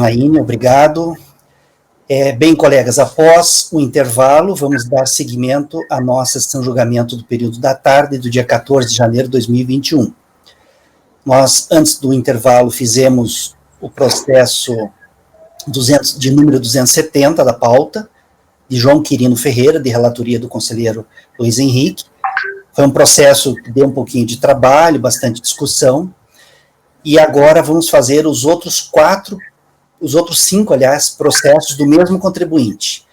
Janaína, obrigado. Bem, colegas, após o intervalo, vamos dar seguimento à nossa sessão de julgamento do período da tarde do dia 14 de janeiro de 2021. Nós, antes do intervalo, fizemos o processo de número 270 da pauta, de João Quirino Ferreira, de relatoria do conselheiro Luiz Henrique. Foi um processo que deu um pouquinho de trabalho, bastante discussão, e agora vamos fazer os outros 5, aliás, processos do mesmo contribuinte.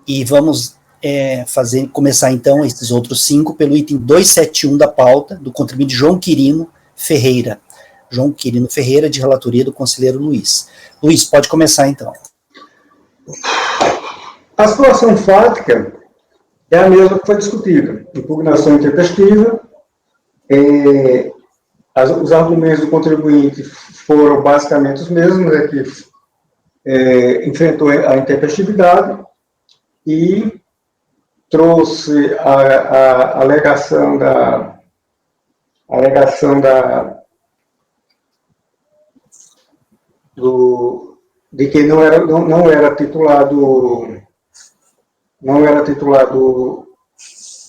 E vamos começar, então, esses outros 5 pelo item 271 da pauta, do contribuinte João Quirino Ferreira. João Quirino Ferreira, de relatoria do conselheiro Luiz. Luiz, pode começar, então. A situação fática é a mesma que foi discutida. Impugnação intempestiva, os argumentos do contribuinte foram basicamente os mesmos, que enfrentou a intempestividade e trouxe a alegação de que não era titulado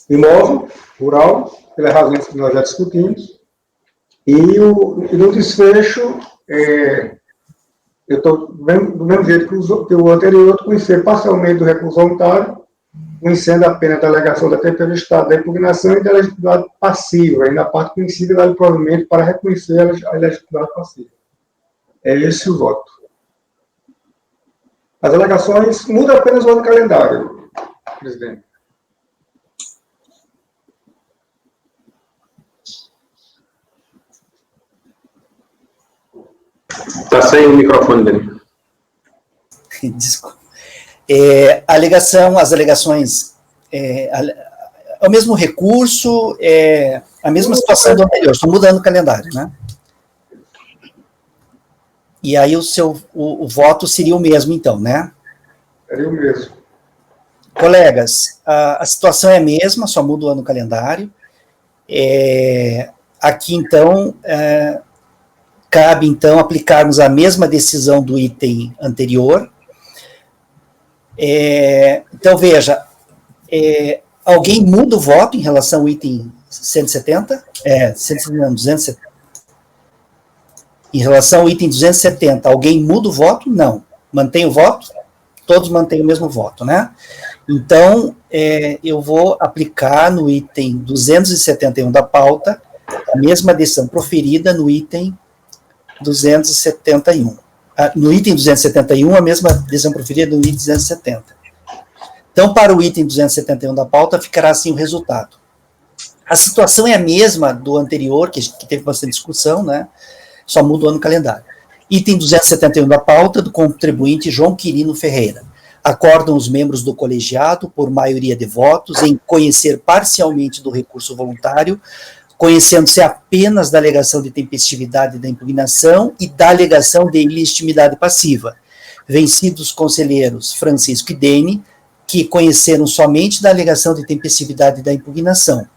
imóvel rural, pelas razões que nós já discutimos, e no desfecho, eu estou do mesmo jeito que o anterior, eu conhecer parcialmente do recurso voluntário, conhecendo apenas da alegação da tempestade, da impugnação e da legitimidade passiva, e na parte conhecida dá provimento para reconhecer a legitimidade passiva. É esse o voto. As alegações mudam apenas o ano calendário, presidente. Está sem o microfone dele. Desculpa. As alegações, é o mesmo recurso, a mesma situação do anterior, só mudando o calendário, né? E aí o voto seria o mesmo, então, né? Seria o mesmo. Colegas, a situação é a mesma, só muda o ano calendário. Aqui, então, cabe, então, aplicarmos a mesma decisão do item anterior. Então, veja, alguém muda o voto em relação ao item 170? 270. Em relação ao item 270, alguém muda o voto? Não. Mantém o voto? Todos mantêm o mesmo voto, né? Então, eu vou aplicar no item 271 da pauta a mesma decisão proferida no item 271. No item 271, a mesma decisão proferida no item 270. Então, para o item 271 da pauta, ficará assim o resultado. A situação é a mesma do anterior, que teve bastante discussão, né? Só muda o ano calendário. Item 271 da pauta, do contribuinte João Quirino Ferreira. Acordam os membros do colegiado, por maioria de votos, em conhecer parcialmente do recurso voluntário, conhecendo-se apenas da alegação de tempestividade da impugnação e da alegação de ilegitimidade passiva. Vencidos os conselheiros Francisco e Dene, que conheceram somente da alegação de tempestividade da impugnação.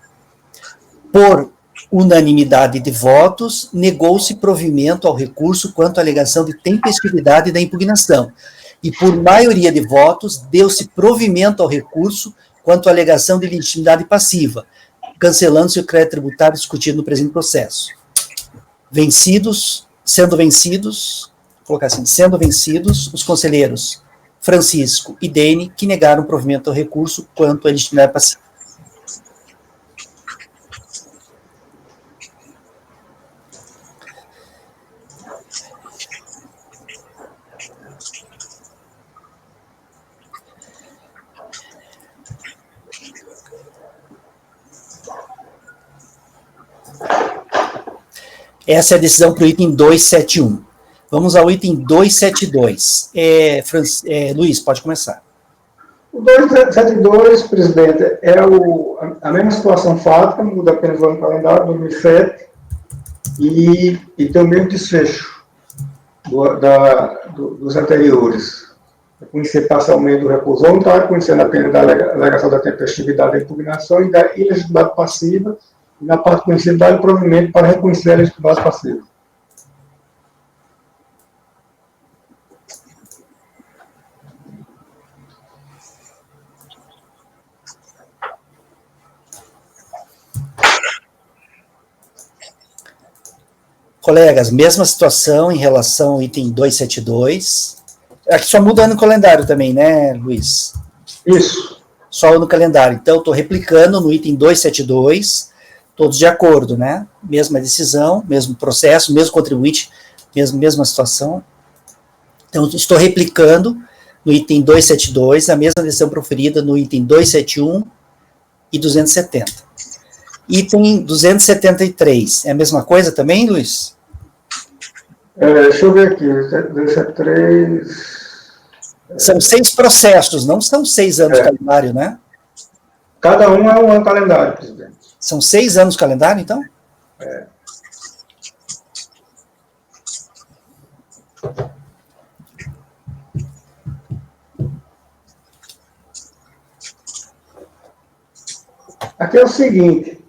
Por unanimidade de votos, negou-se provimento ao recurso quanto à alegação de tempestividade da impugnação, e por maioria de votos, deu-se provimento ao recurso quanto à alegação de legitimidade passiva, cancelando-se o crédito tributário discutido no presente processo. Sendo vencidos os conselheiros Francisco e Dene, que negaram provimento ao recurso quanto à legitimidade passiva. Essa é a decisão para o item 271. Vamos ao item 272. Luiz, pode começar. O 272, presidente, é a mesma situação fática, muda apenas o ano calendário, 2007, e tem o mesmo desfecho dos anteriores. Conhecer parcialmente o recurso voluntário, conhecendo apenas da alegação da tempestividade da impugnação e da ilegitimidade passiva, e na parte conhecida, dá-lhe provimento para reconhecer a legitimidade passiva. Colegas, mesma situação em relação ao item 272. Aqui só muda no calendário também, né, Luiz? Isso. Só no calendário. Então, estou replicando no item 272, todos de acordo, né? Mesma decisão, mesmo processo, mesmo contribuinte, mesma situação. Então, estou replicando no item 272 a mesma decisão proferida no item 271 e 270. Item 273, é a mesma coisa também, Luiz? Deixa eu ver aqui, 273... São 6 processos, não são 6 anos de calendário, né? Cada um é um ano calendário, presidente. São 6 anos de calendário, então? Aqui é o seguinte,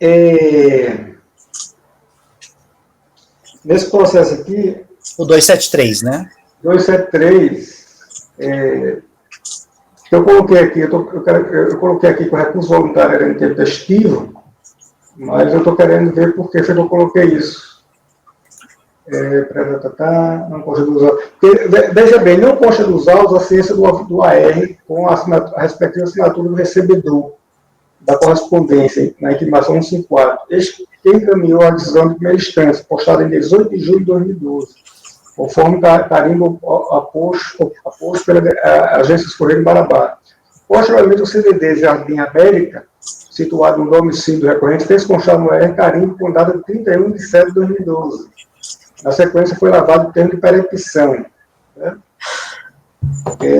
nesse processo aqui... O 273, né? 273, eu coloquei aqui, eu coloquei aqui que o recurso voluntário era intempestivo, mas eu estou querendo ver por que eu coloquei isso. Não consta dos autos. Veja bem, não consta dos autos a ciência do AR com a respectiva assinatura do recebedor da correspondência na intimação 154. Quem encaminhou a decisão de primeira instância, postada em 18 de julho de 2012, conforme carimbo aposto pela Agência dos Correios de Marabá. Posteriormente, o CDD Jardim América, situado no domicílio do recorrente, fez constar no ER carimbo com data de 31 de setembro de 2012. Na sequência, foi lavado o termo de perempção. Né?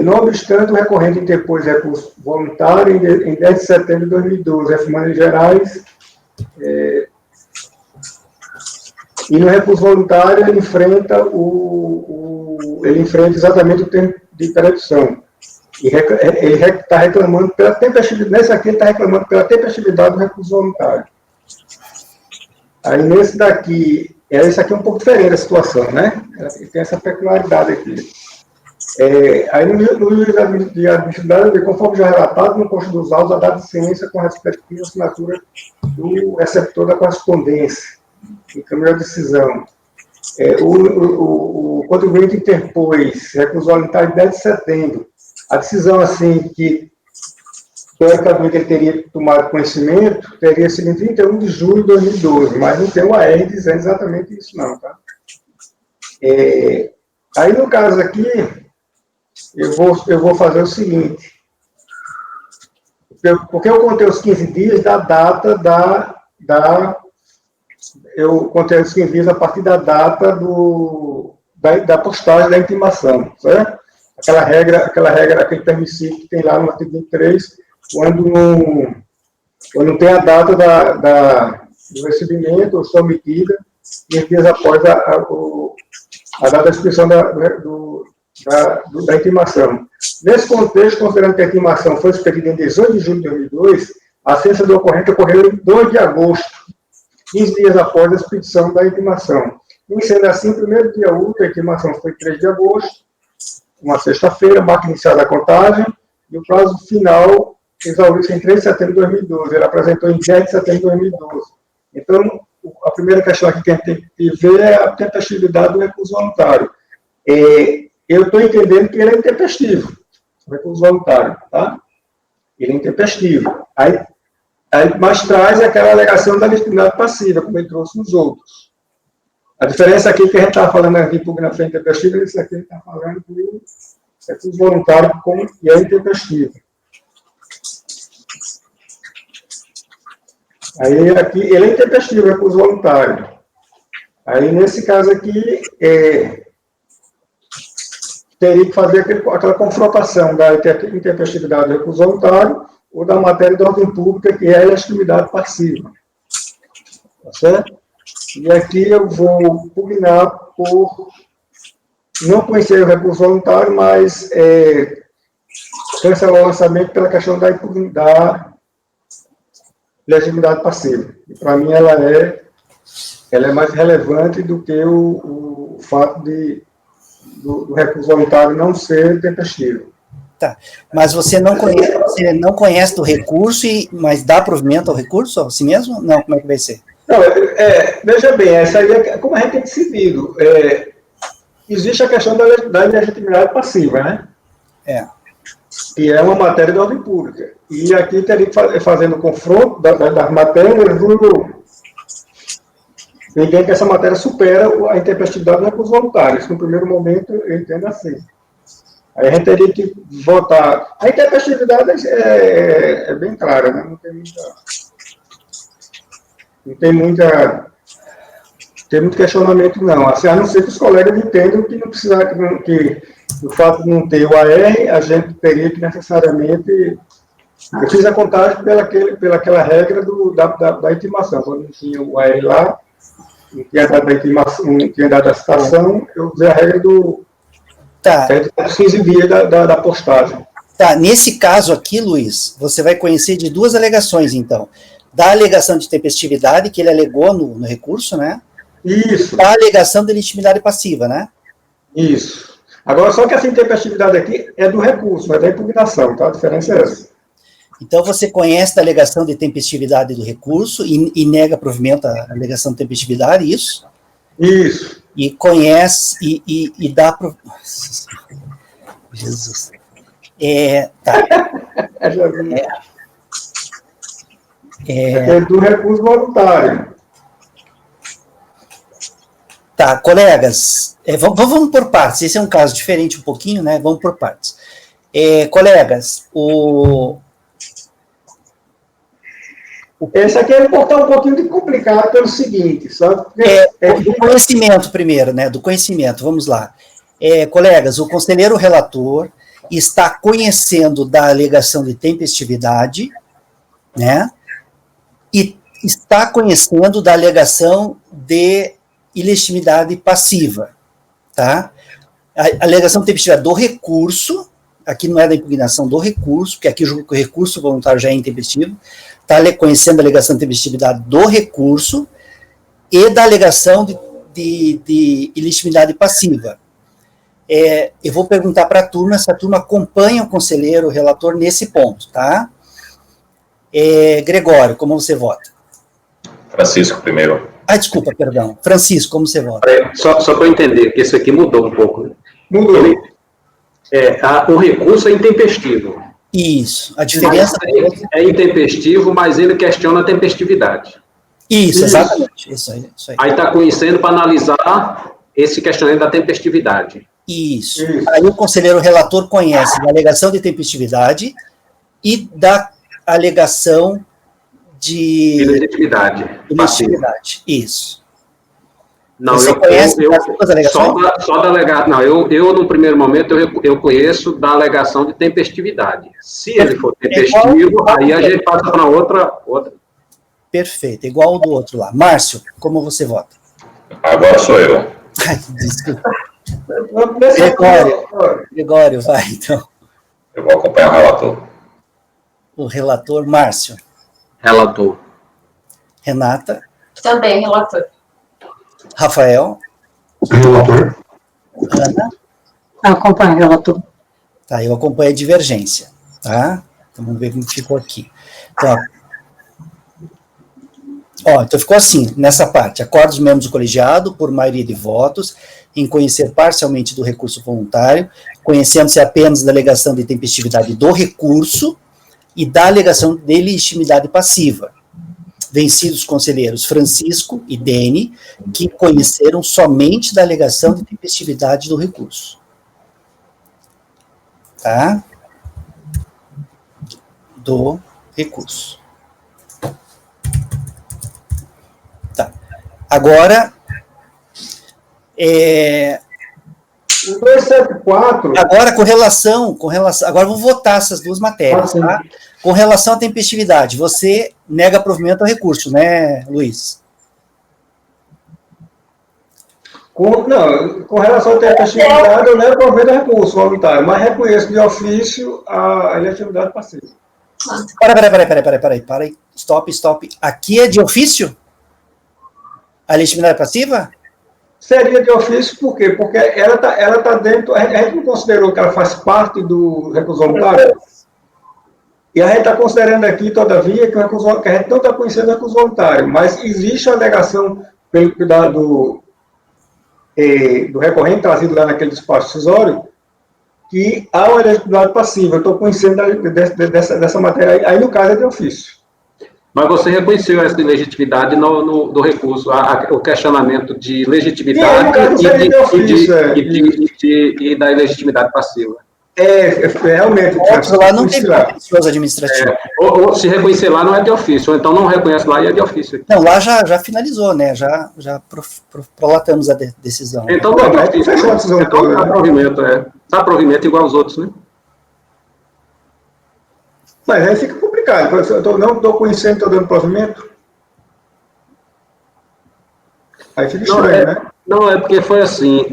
Não obstante, o recorrente interpôs recurso voluntário em 10 de setembro de 2012, afirmando em gerais, e no recurso voluntário ele enfrenta exatamente o termo de perempção. E ele está reclamando pela tempestividade, nesse aqui ele está reclamando pela tempestividade do recurso voluntário. Aí nesse daqui, esse aqui é um pouco diferente a situação, né? Ele tem essa peculiaridade aqui. Aí no juízo de admissibilidade, conforme já relatado, no consta dos autos, a data de ciência com a respectiva assinatura do receptor da correspondência, que encaminhou a decisão. O contribuinte interpôs recurso voluntário em 10 de setembro. A decisão, assim, que teoricamente ele teria tomado conhecimento, teria sido em 31 de julho de 2012, mas não tem uma AR dizendo exatamente isso, não, tá? Aí, no caso aqui, eu vou fazer o seguinte, porque eu contei os 15 dias da data eu contei os 15 dias a partir da data da postagem da intimação, certo? Aquela regra, aquele permissivo que tem lá no artigo 23, quando não tem a data do recebimento ou sometida, 15 dias após a data da inscrição da intimação. Nesse contexto, considerando que a intimação foi expedida em 18 de julho de 2002, a ciência do ocorrente ocorreu em 2 de agosto, 15 dias após a expedição da intimação. E sendo assim, o primeiro dia útil, a intimação foi 3 de agosto, uma sexta-feira, marca inicial da contagem, e o prazo final exauriu-se em 3 de setembro de 2012. Ele apresentou em 10 de setembro de 2012. Então, a primeira questão aqui que a gente tem que ver é a tempestividade do recurso voluntário. Eu estou entendendo que ele é intempestivo, o recurso voluntário, tá? Ele é intempestivo. Mas traz aquela alegação da legitimidade passiva, como ele trouxe nos outros. A diferença aqui que a gente está falando aqui por na frente intempestivo, isso aqui a gente está falando do recurso voluntário e é intempestivo. Aí aqui, ele é intempestivo, recurso voluntário. Aí nesse caso aqui, teria que fazer aquela confrontação da intempestividade do recurso voluntário ou da matéria de ordem pública, que é a legitimidade passiva. Tá certo? E aqui eu vou pugnar por não conhecer o recurso voluntário, mas cancelar o lançamento pela questão da legitimidade passiva. E para mim ela é mais relevante do que o fato do recurso voluntário não ser tempestivo. Tá, mas você não conhece do recurso, mas dá provimento ao recurso, assim mesmo? Não, como é que vai ser? Não, veja bem, essa aí é como a gente tem decidido. Existe a questão da legitimidade passiva, né? Que é uma matéria de ordem pública. E aqui teria que fazer o confronto das matérias ninguém que essa matéria supera a intempestividade dos recursos voluntários. No primeiro momento, eu entendo assim. Aí a gente teria que votar. A intempestividade é bem clara, né? Não tem muito questionamento, não. Assim, a não ser que os colegas entendam que não precisa, que o fato de não ter o AR, a gente teria que necessariamente. Eu fiz a contagem pelaquela regra da intimação. Quando não tinha o AR lá, não tinha dado a intimação, não tinha dado a citação, eu usei a regra dos 15 dias da postagem. Tá, nesse caso aqui, Luiz, você vai conhecer de duas alegações, então. Da alegação de tempestividade, que ele alegou no recurso, né? Isso. Da alegação de legitimidade passiva, né? Isso. Agora, só que essa intempestividade aqui é do recurso, não é da impugnação, tá? A diferença é essa. Então, você conhece a alegação de tempestividade do recurso e nega provimento à alegação de tempestividade, isso? Isso. E conhece e dá... Jesus. Tá. É do recurso voluntário. Tá, colegas, vamos por partes. Esse é um caso diferente um pouquinho, né? Vamos por partes. Colegas, Esse aqui é um pouquinho de complicado pelo seguinte, sabe? Do conhecimento primeiro, né? Do conhecimento, vamos lá. Colegas, o conselheiro relator está conhecendo da alegação de tempestividade, né? E está conhecendo da alegação de ilegitimidade passiva, tá? A alegação de tempestividade do recurso, aqui não é da impugnação do recurso, porque aqui o recurso voluntário já é intempestivo, está conhecendo a alegação de tempestividade do recurso e da alegação de ilegitimidade passiva. Eu vou perguntar para a turma se a turma acompanha o conselheiro, o relator, nesse ponto, tá? Gregório, como você vota? Francisco, primeiro. Desculpa, perdão. Francisco, como você vota? Só para eu entender, que isso aqui mudou um pouco. Né? Mudou. O recurso é intempestivo. Isso. A diferença é intempestivo, mas ele questiona a tempestividade. Isso, exatamente. Isso aí. Aí está conhecendo para analisar esse questionamento da tempestividade. Isso. Aí o conselheiro relator conhece da alegação de tempestividade e da alegação de ilegitimidade. Isso. Não, você conhece as duas alegações? Só da alegação. Não, eu no primeiro momento, eu conheço da alegação de tempestividade. Se ele for tempestivo, aí a gente passa para outra. Perfeito, igual o do outro lá. Márcio, como você vota? Agora sou eu. Desculpa. Gregório, vai, então. Eu vou acompanhar o relator. O relator, Márcio. Relator. Renata. Também, relator. Rafael. Relator. Ana. Acompanho o relator. Tá, eu acompanho a divergência, tá? Então, vamos ver como ficou aqui. Então ficou assim, nessa parte. Acorda os membros do colegiado, por maioria de votos, em conhecer parcialmente do recurso voluntário, conhecendo-se apenas da alegação de tempestividade do recurso e da alegação de legitimidade passiva. Vencidos os conselheiros Francisco e Dene, que conheceram somente da alegação de tempestividade do recurso. Tá? Do recurso. Tá. Agora, O 274... Agora, com relação... Agora, vou votar essas duas matérias, tá? Com relação à tempestividade, você nega provimento ao recurso, né, Luiz? Com relação à tempestividade, eu nego provimento ao recurso voluntário, mas reconheço de ofício a elegibilidade passiva. Peraí. Stop. Aqui é de ofício? A legitimidade passiva? Seria de ofício, por quê? Porque ela tá dentro... A gente não considerou que ela faz parte do recurso voluntário? E a gente está considerando aqui, todavia, que a gente não está conhecendo o recurso voluntário, mas existe a alegação do recorrente trazido lá naquele despacho decisório, que há uma elegibilidade passiva. Eu estou conhecendo dessa matéria, aí no caso é de ofício. Mas você reconheceu essa ilegitimidade do recurso, o questionamento de legitimidade e da ilegitimidade passiva. Realmente. Lá não tem contencioso administrativo. Ou se reconhecer lá não é de ofício, ou então não reconhece lá e é de ofício. Não, lá já finalizou, né? Já prolatamos a decisão. Então não é de ofício. Então dá provimento igual aos outros, né? Mas aí fica complicado. Eu não estou conhecendo, estou dando provimento. Aí fica estranho, né? Não, é porque foi assim,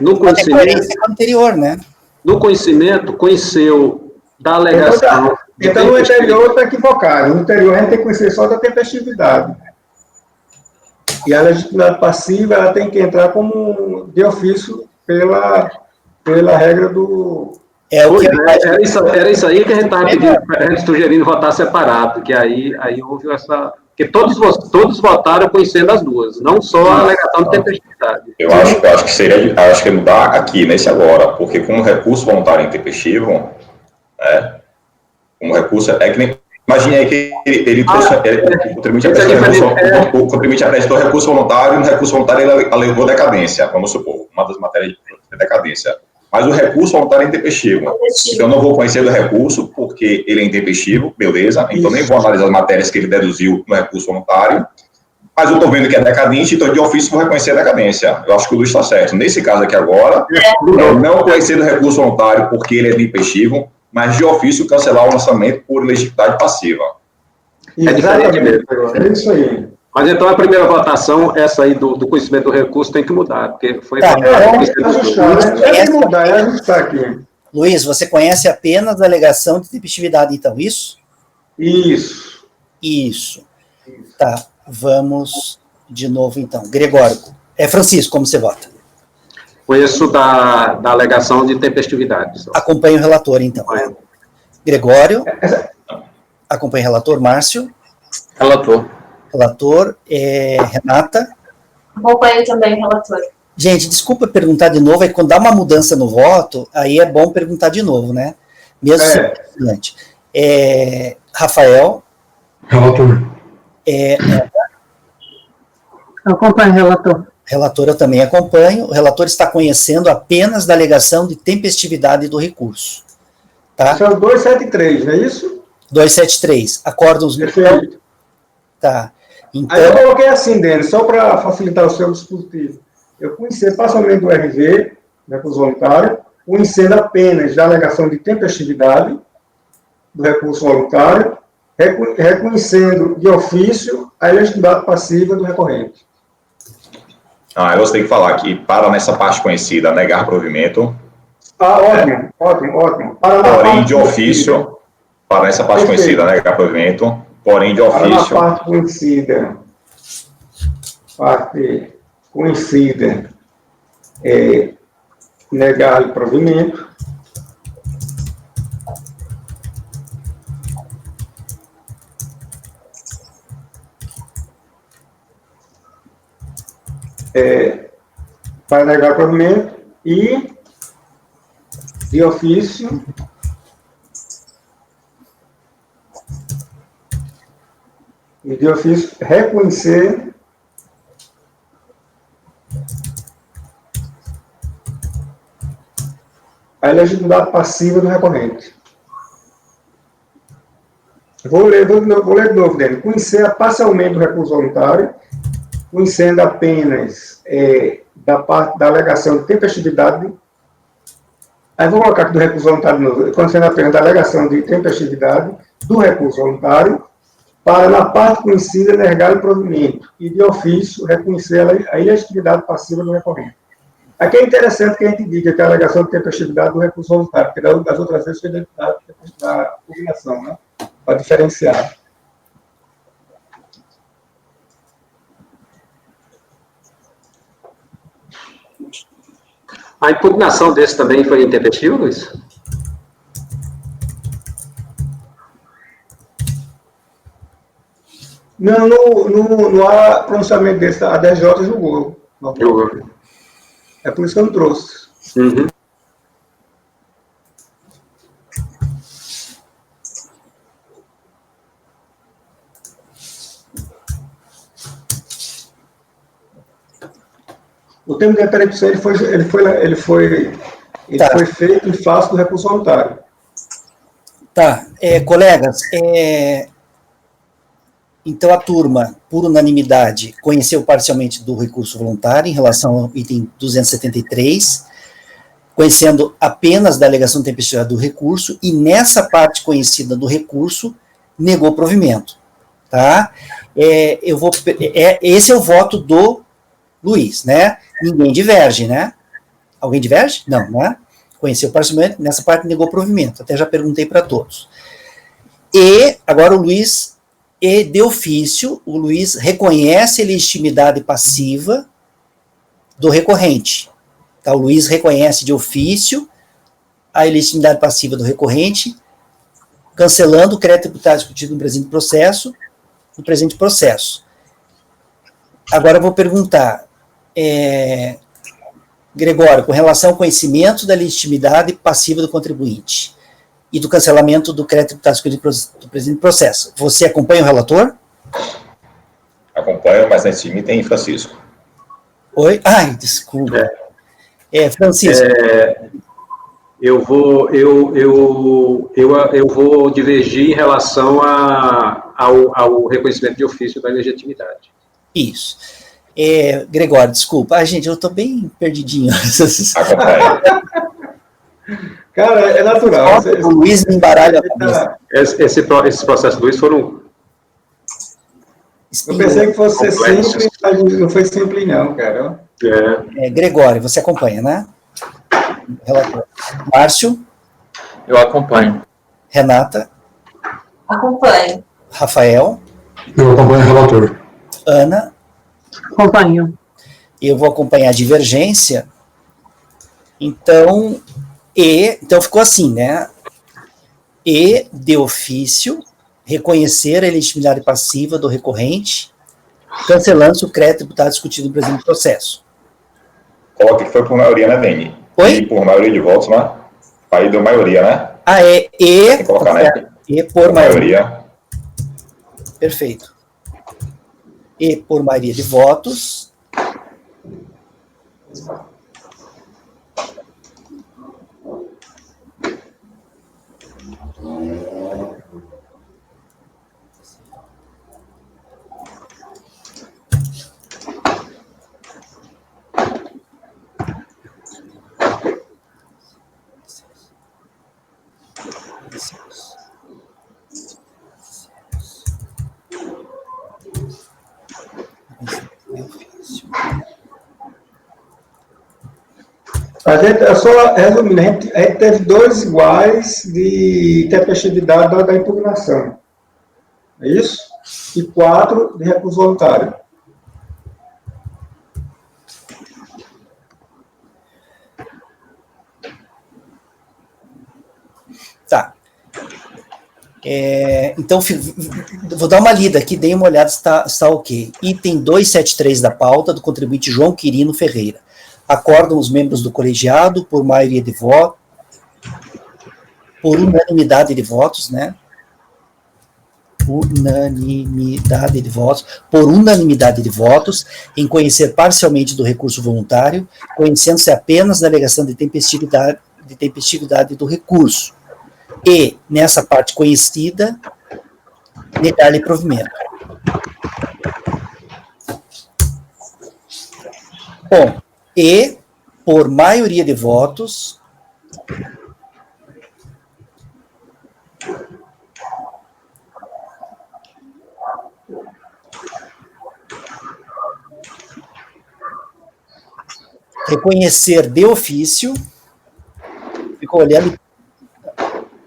no conhecimento... anterior, né? No conhecimento, conheceu da alegação... Então no anterior está equivocado. No anterior a gente tem que conhecer só da tempestividade. E a legitimidade passiva, ela tem que entrar como de ofício pela regra do... Era isso aí que a gente estava pedindo, a gente sugerindo votar separado, que aí houve essa... Porque todos votaram conhecendo as duas, não só a alegação de tempestividade. Eu acho que mudar aqui, nesse agora, porque como recurso voluntário intempestivo, como recurso, é que nem... Imagine aí que ele o contribuinte apresentou recurso voluntário, e no recurso voluntário ele alegou decadência, vamos supor, uma das matérias de decadência. Mas o recurso voluntário é intempestivo. Então, eu não vou conhecer do recurso, porque ele é intempestivo, beleza. Então, nem vou analisar as matérias que ele deduziu no recurso voluntário. Mas eu estou vendo que é decadente, então, de ofício, vou reconhecer a decadência. Eu acho que o Luiz está certo. Nesse caso aqui agora, não conhecer do recurso voluntário, porque ele é intempestivo, mas de ofício cancelar o lançamento por legitimidade passiva. Exatamente. É isso aí. Mas então a primeira votação, essa aí do conhecimento do recurso, tem que mudar, porque foi... ajustar aqui. Luiz, você conhece apenas a alegação de tempestividade, então, isso? Isso. Tá, vamos de novo, então. Gregório. Francisco, como você vota? Conheço da alegação de tempestividade. Acompanhe o relator, então. Gregório. Acompanhe o relator. Márcio. Relator, Renata. Acompanho também o relator. Gente, desculpa perguntar de novo, é que quando dá uma mudança no voto, aí é bom perguntar de novo, né? Mesmo simplesmente. Rafael. Relator. Acompanho o relator. Relator, eu também acompanho. O relator está conhecendo apenas da alegação de tempestividade do recurso. Tá? Isso é o 273, não é isso? 273. Acórdãos... Perfeito. Tá. Então... Aí eu coloquei assim, Denis, só para facilitar o seu dispositivo. Eu conheci parcialmente do RV, recurso voluntário, conhecendo apenas da alegação de tempestividade do recurso voluntário, reconhecendo de ofício a elegibilidade passiva do recorrente. Eu tenho que falar que, para nessa parte conhecida, negar provimento. Ótimo. Porém, de ofício, para nessa parte conhecida, negar provimento. Porém, de ofício. Para a parte conhecida, negar o provimento. Para negar o provimento e de ofício reconhecer a elegibilidade passiva do recorrente. Vou ler de novo, Dani. Conhecer parcialmente o recurso voluntário, conhecendo apenas da parte da alegação de tempestividade. Aí vou colocar aqui do recurso voluntário de novo, conhecendo apenas da alegação de tempestividade do recurso voluntário, para, na parte conhecida, negar o provimento e, de ofício, reconhecer a ilegitimidade passiva do recorrente. Aqui é interessante que a gente diga que a alegação de tempestividade do recurso voluntário, porque das outras vezes foi da pugnação, né? Para diferenciar. A impugnação desse também foi intempestiva, Luiz? Não há pronunciamento desse. A DJ julgou. Julgou. É por isso que eu não trouxe. Uhum. O termo de interrupção ele foi feito em face do recurso voluntário. Tá, colegas, então a turma, por unanimidade, conheceu parcialmente do recurso voluntário em relação ao item 273, conhecendo apenas da alegação tempestiva do recurso, e nessa parte conhecida do recurso, negou provimento, tá? Esse é o voto do Luiz, né? Ninguém diverge, né? Alguém diverge? Não, né? Conheceu parcialmente, nessa parte negou provimento, até já perguntei para todos. E agora o Luiz, de ofício, o Luiz reconhece a legitimidade passiva do recorrente. Tá? O Luiz reconhece de ofício a legitimidade passiva do recorrente, cancelando o crédito tributário discutido no presente processo. Agora eu vou perguntar, Gregório, com relação ao conhecimento da legitimidade passiva do contribuinte e do cancelamento do crédito tributário do presente processo, você acompanha o relator? Acompanho, mas nesse time tem Francisco. Oi? Ai, desculpa. Francisco. Eu vou divergir em relação ao reconhecimento de ofício da legitimidade. Isso. Gregório, desculpa. Gente, eu estou bem perdidinho. Acompanho. Cara, é natural. O Luiz me embaralha a cabeça. Esses processos do Luiz foram... Eu pensei que fosse simples, mas não foi simples não, cara. Gregório, você acompanha, né? Relator. Márcio? Eu acompanho. Renata? Acompanho. Rafael? Eu acompanho o relator. Ana? Acompanho. Eu vou acompanhar a divergência. Então ficou assim, né? E, de ofício, reconhecer a legitimidade passiva do recorrente, cancelando-se o crédito tributário discutido no presente processo. Coloque que foi por maioria, né, Deni? Oi? E por maioria de votos, né? Aí deu maioria, né? Tem que colocar, né? E por maioria. Perfeito. E por maioria de votos. A gente, só resumindo, a gente teve 2 iguais de tempestividade da impugnação. É isso? E 4 de recurso voluntário. Tá. Então, vou dar uma lida aqui, dei uma olhada se está ok. Item 273 da pauta, do contribuinte João Quirino Ferreira. Acordam os membros do colegiado por maioria de votos, por unanimidade de votos, né? Por unanimidade de votos, em conhecer parcialmente do recurso voluntário, conhecendo-se apenas da alegação de tempestividade do recurso. E, nessa parte conhecida, negar-lhe provimento. Bom, e, por maioria de votos, reconhecer de ofício, ficou olhando,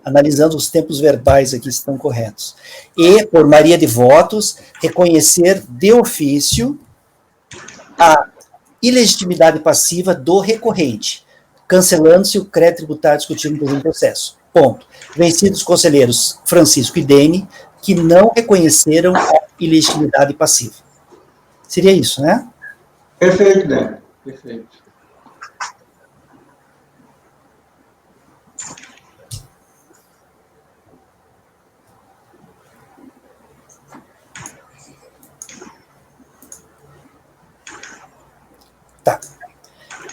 analisando os tempos verbais aqui se estão corretos, e, por maioria de votos, reconhecer de ofício a ilegitimidade passiva do recorrente, cancelando-se o crédito tributário discutido no presente processo. Ponto. Vencidos os conselheiros Francisco e Dene, que não reconheceram a ilegitimidade passiva. Seria isso, né? Perfeito, né? Perfeito. Tá.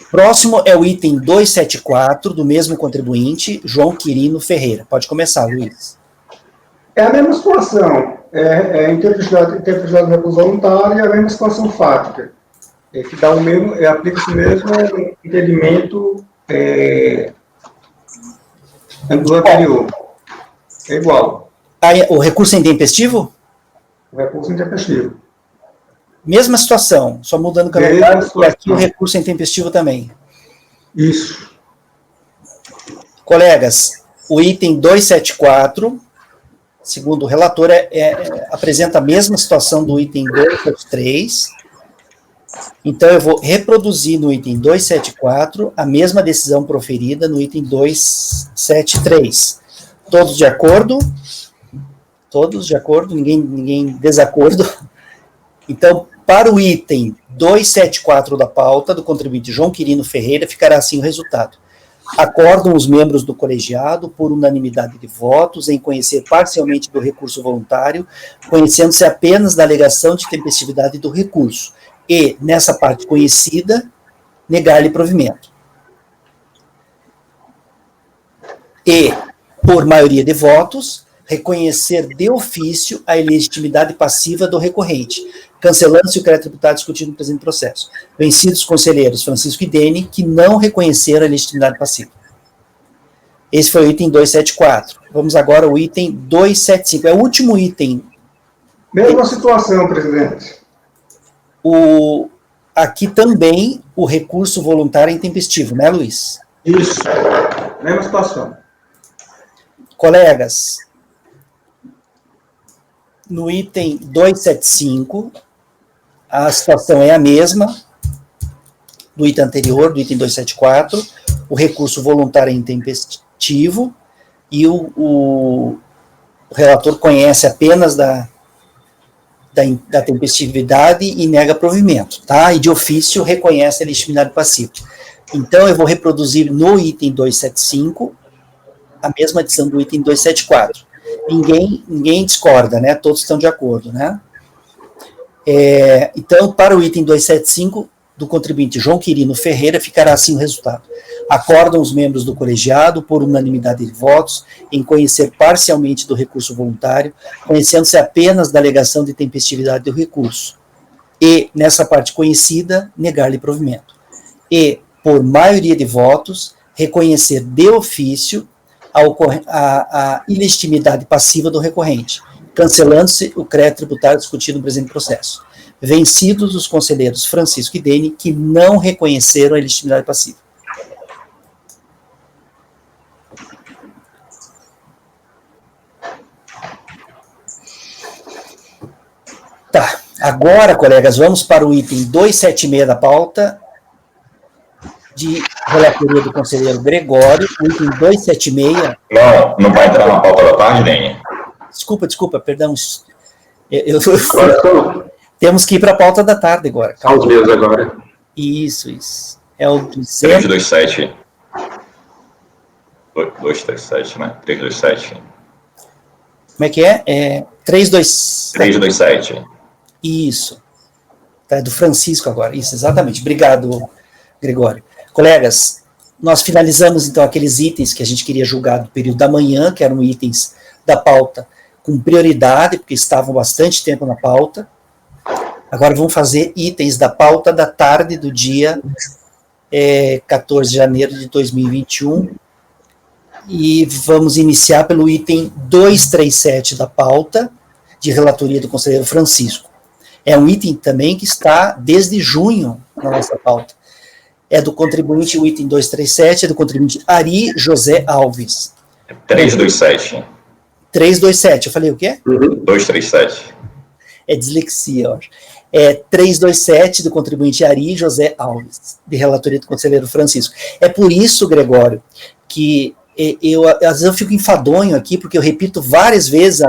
Próximo é o item 274, do mesmo contribuinte, João Quirino Ferreira. Pode começar, Luiz. É a mesma situação. Interpretação de recurso voluntário é a mesma situação fática. Que dá o mesmo, aplica-se o mesmo entendimento do anterior. É igual. Aí, o recurso é intempestivo? O recurso intempestivo. Mesma situação, só mudando o calendário, e aqui o recurso é intempestivo também. Isso. Colegas, o item 274, segundo o relator, apresenta a mesma situação do item 273. Então, eu vou reproduzir no item 274 a mesma decisão proferida no item 273. Todos de acordo? Todos de acordo? Ninguém desacordo? Então, para o item 274 da pauta, do contribuinte João Quirino Ferreira, ficará assim o resultado. Acordam os membros do colegiado, por unanimidade de votos, em conhecer parcialmente do recurso voluntário, conhecendo-se apenas da alegação de tempestividade do recurso, e, nessa parte conhecida, negar-lhe provimento. E, por maioria de votos, reconhecer de ofício a ilegitimidade passiva do recorrente, cancelando-se o crédito tributário discutido no presente processo. Vencidos os conselheiros Francisco e Dene, que não reconheceram a ilegitimidade passiva. Esse foi o item 274. Vamos agora ao item 275. É o último item. Mesma situação, presidente. Aqui também o recurso voluntário é intempestivo, né, Luiz? Isso. Mesma situação. Colegas, no item 275, a situação é a mesma do item anterior, do item 274, o recurso voluntário é intempestivo e o relator conhece apenas da tempestividade e nega provimento, tá? E de ofício reconhece a legitimidade passiva. Então, eu vou reproduzir no item 275 a mesma adição do item 274. Ninguém discorda, né? Todos estão de acordo, né? Então, para o item 275 do contribuinte João Quirino Ferreira, ficará assim o resultado. Acordam os membros do colegiado, por unanimidade de votos, em conhecer parcialmente do recurso voluntário, conhecendo-se apenas da alegação de tempestividade do recurso, e, nessa parte conhecida, negar-lhe provimento. E, por maioria de votos, reconhecer de ofício a ilegitimidade passiva do recorrente, cancelando-se o crédito tributário discutido no presente processo. Vencidos os conselheiros Francisco e Dene, que não reconheceram a ilegitimidade passiva. Tá, agora, colegas, vamos para o item 276 da pauta, de relatoria do conselheiro Gregório, o item 276... Não vai entrar na pauta da tarde, Dene? Desculpa, perdão. Temos que ir para a pauta da tarde agora. Calma. Os meus agora. Isso. É o 327. 237, né? 327. Como é que é? 327. Isso. Tá, é do Francisco agora. Isso, exatamente. Obrigado, Gregório. Colegas, nós finalizamos, então, aqueles itens que a gente queria julgar do período da manhã, que eram itens da pauta com prioridade, porque estavam bastante tempo na pauta. Agora vamos fazer itens da pauta da tarde do dia 14 de janeiro de 2021. E vamos iniciar pelo item 237 da pauta, de relatoria do conselheiro Francisco. É um item também que está desde junho na nossa pauta. É do contribuinte, o item 237, é do contribuinte Ari José Alves. 327. 327, eu falei o quê? 237. É dislexia, eu acho. É 327 do contribuinte Ari José Alves, de relatoria do conselheiro Francisco. É por isso, Gregório, que às vezes eu fico enfadonho aqui, porque eu repito várias vezes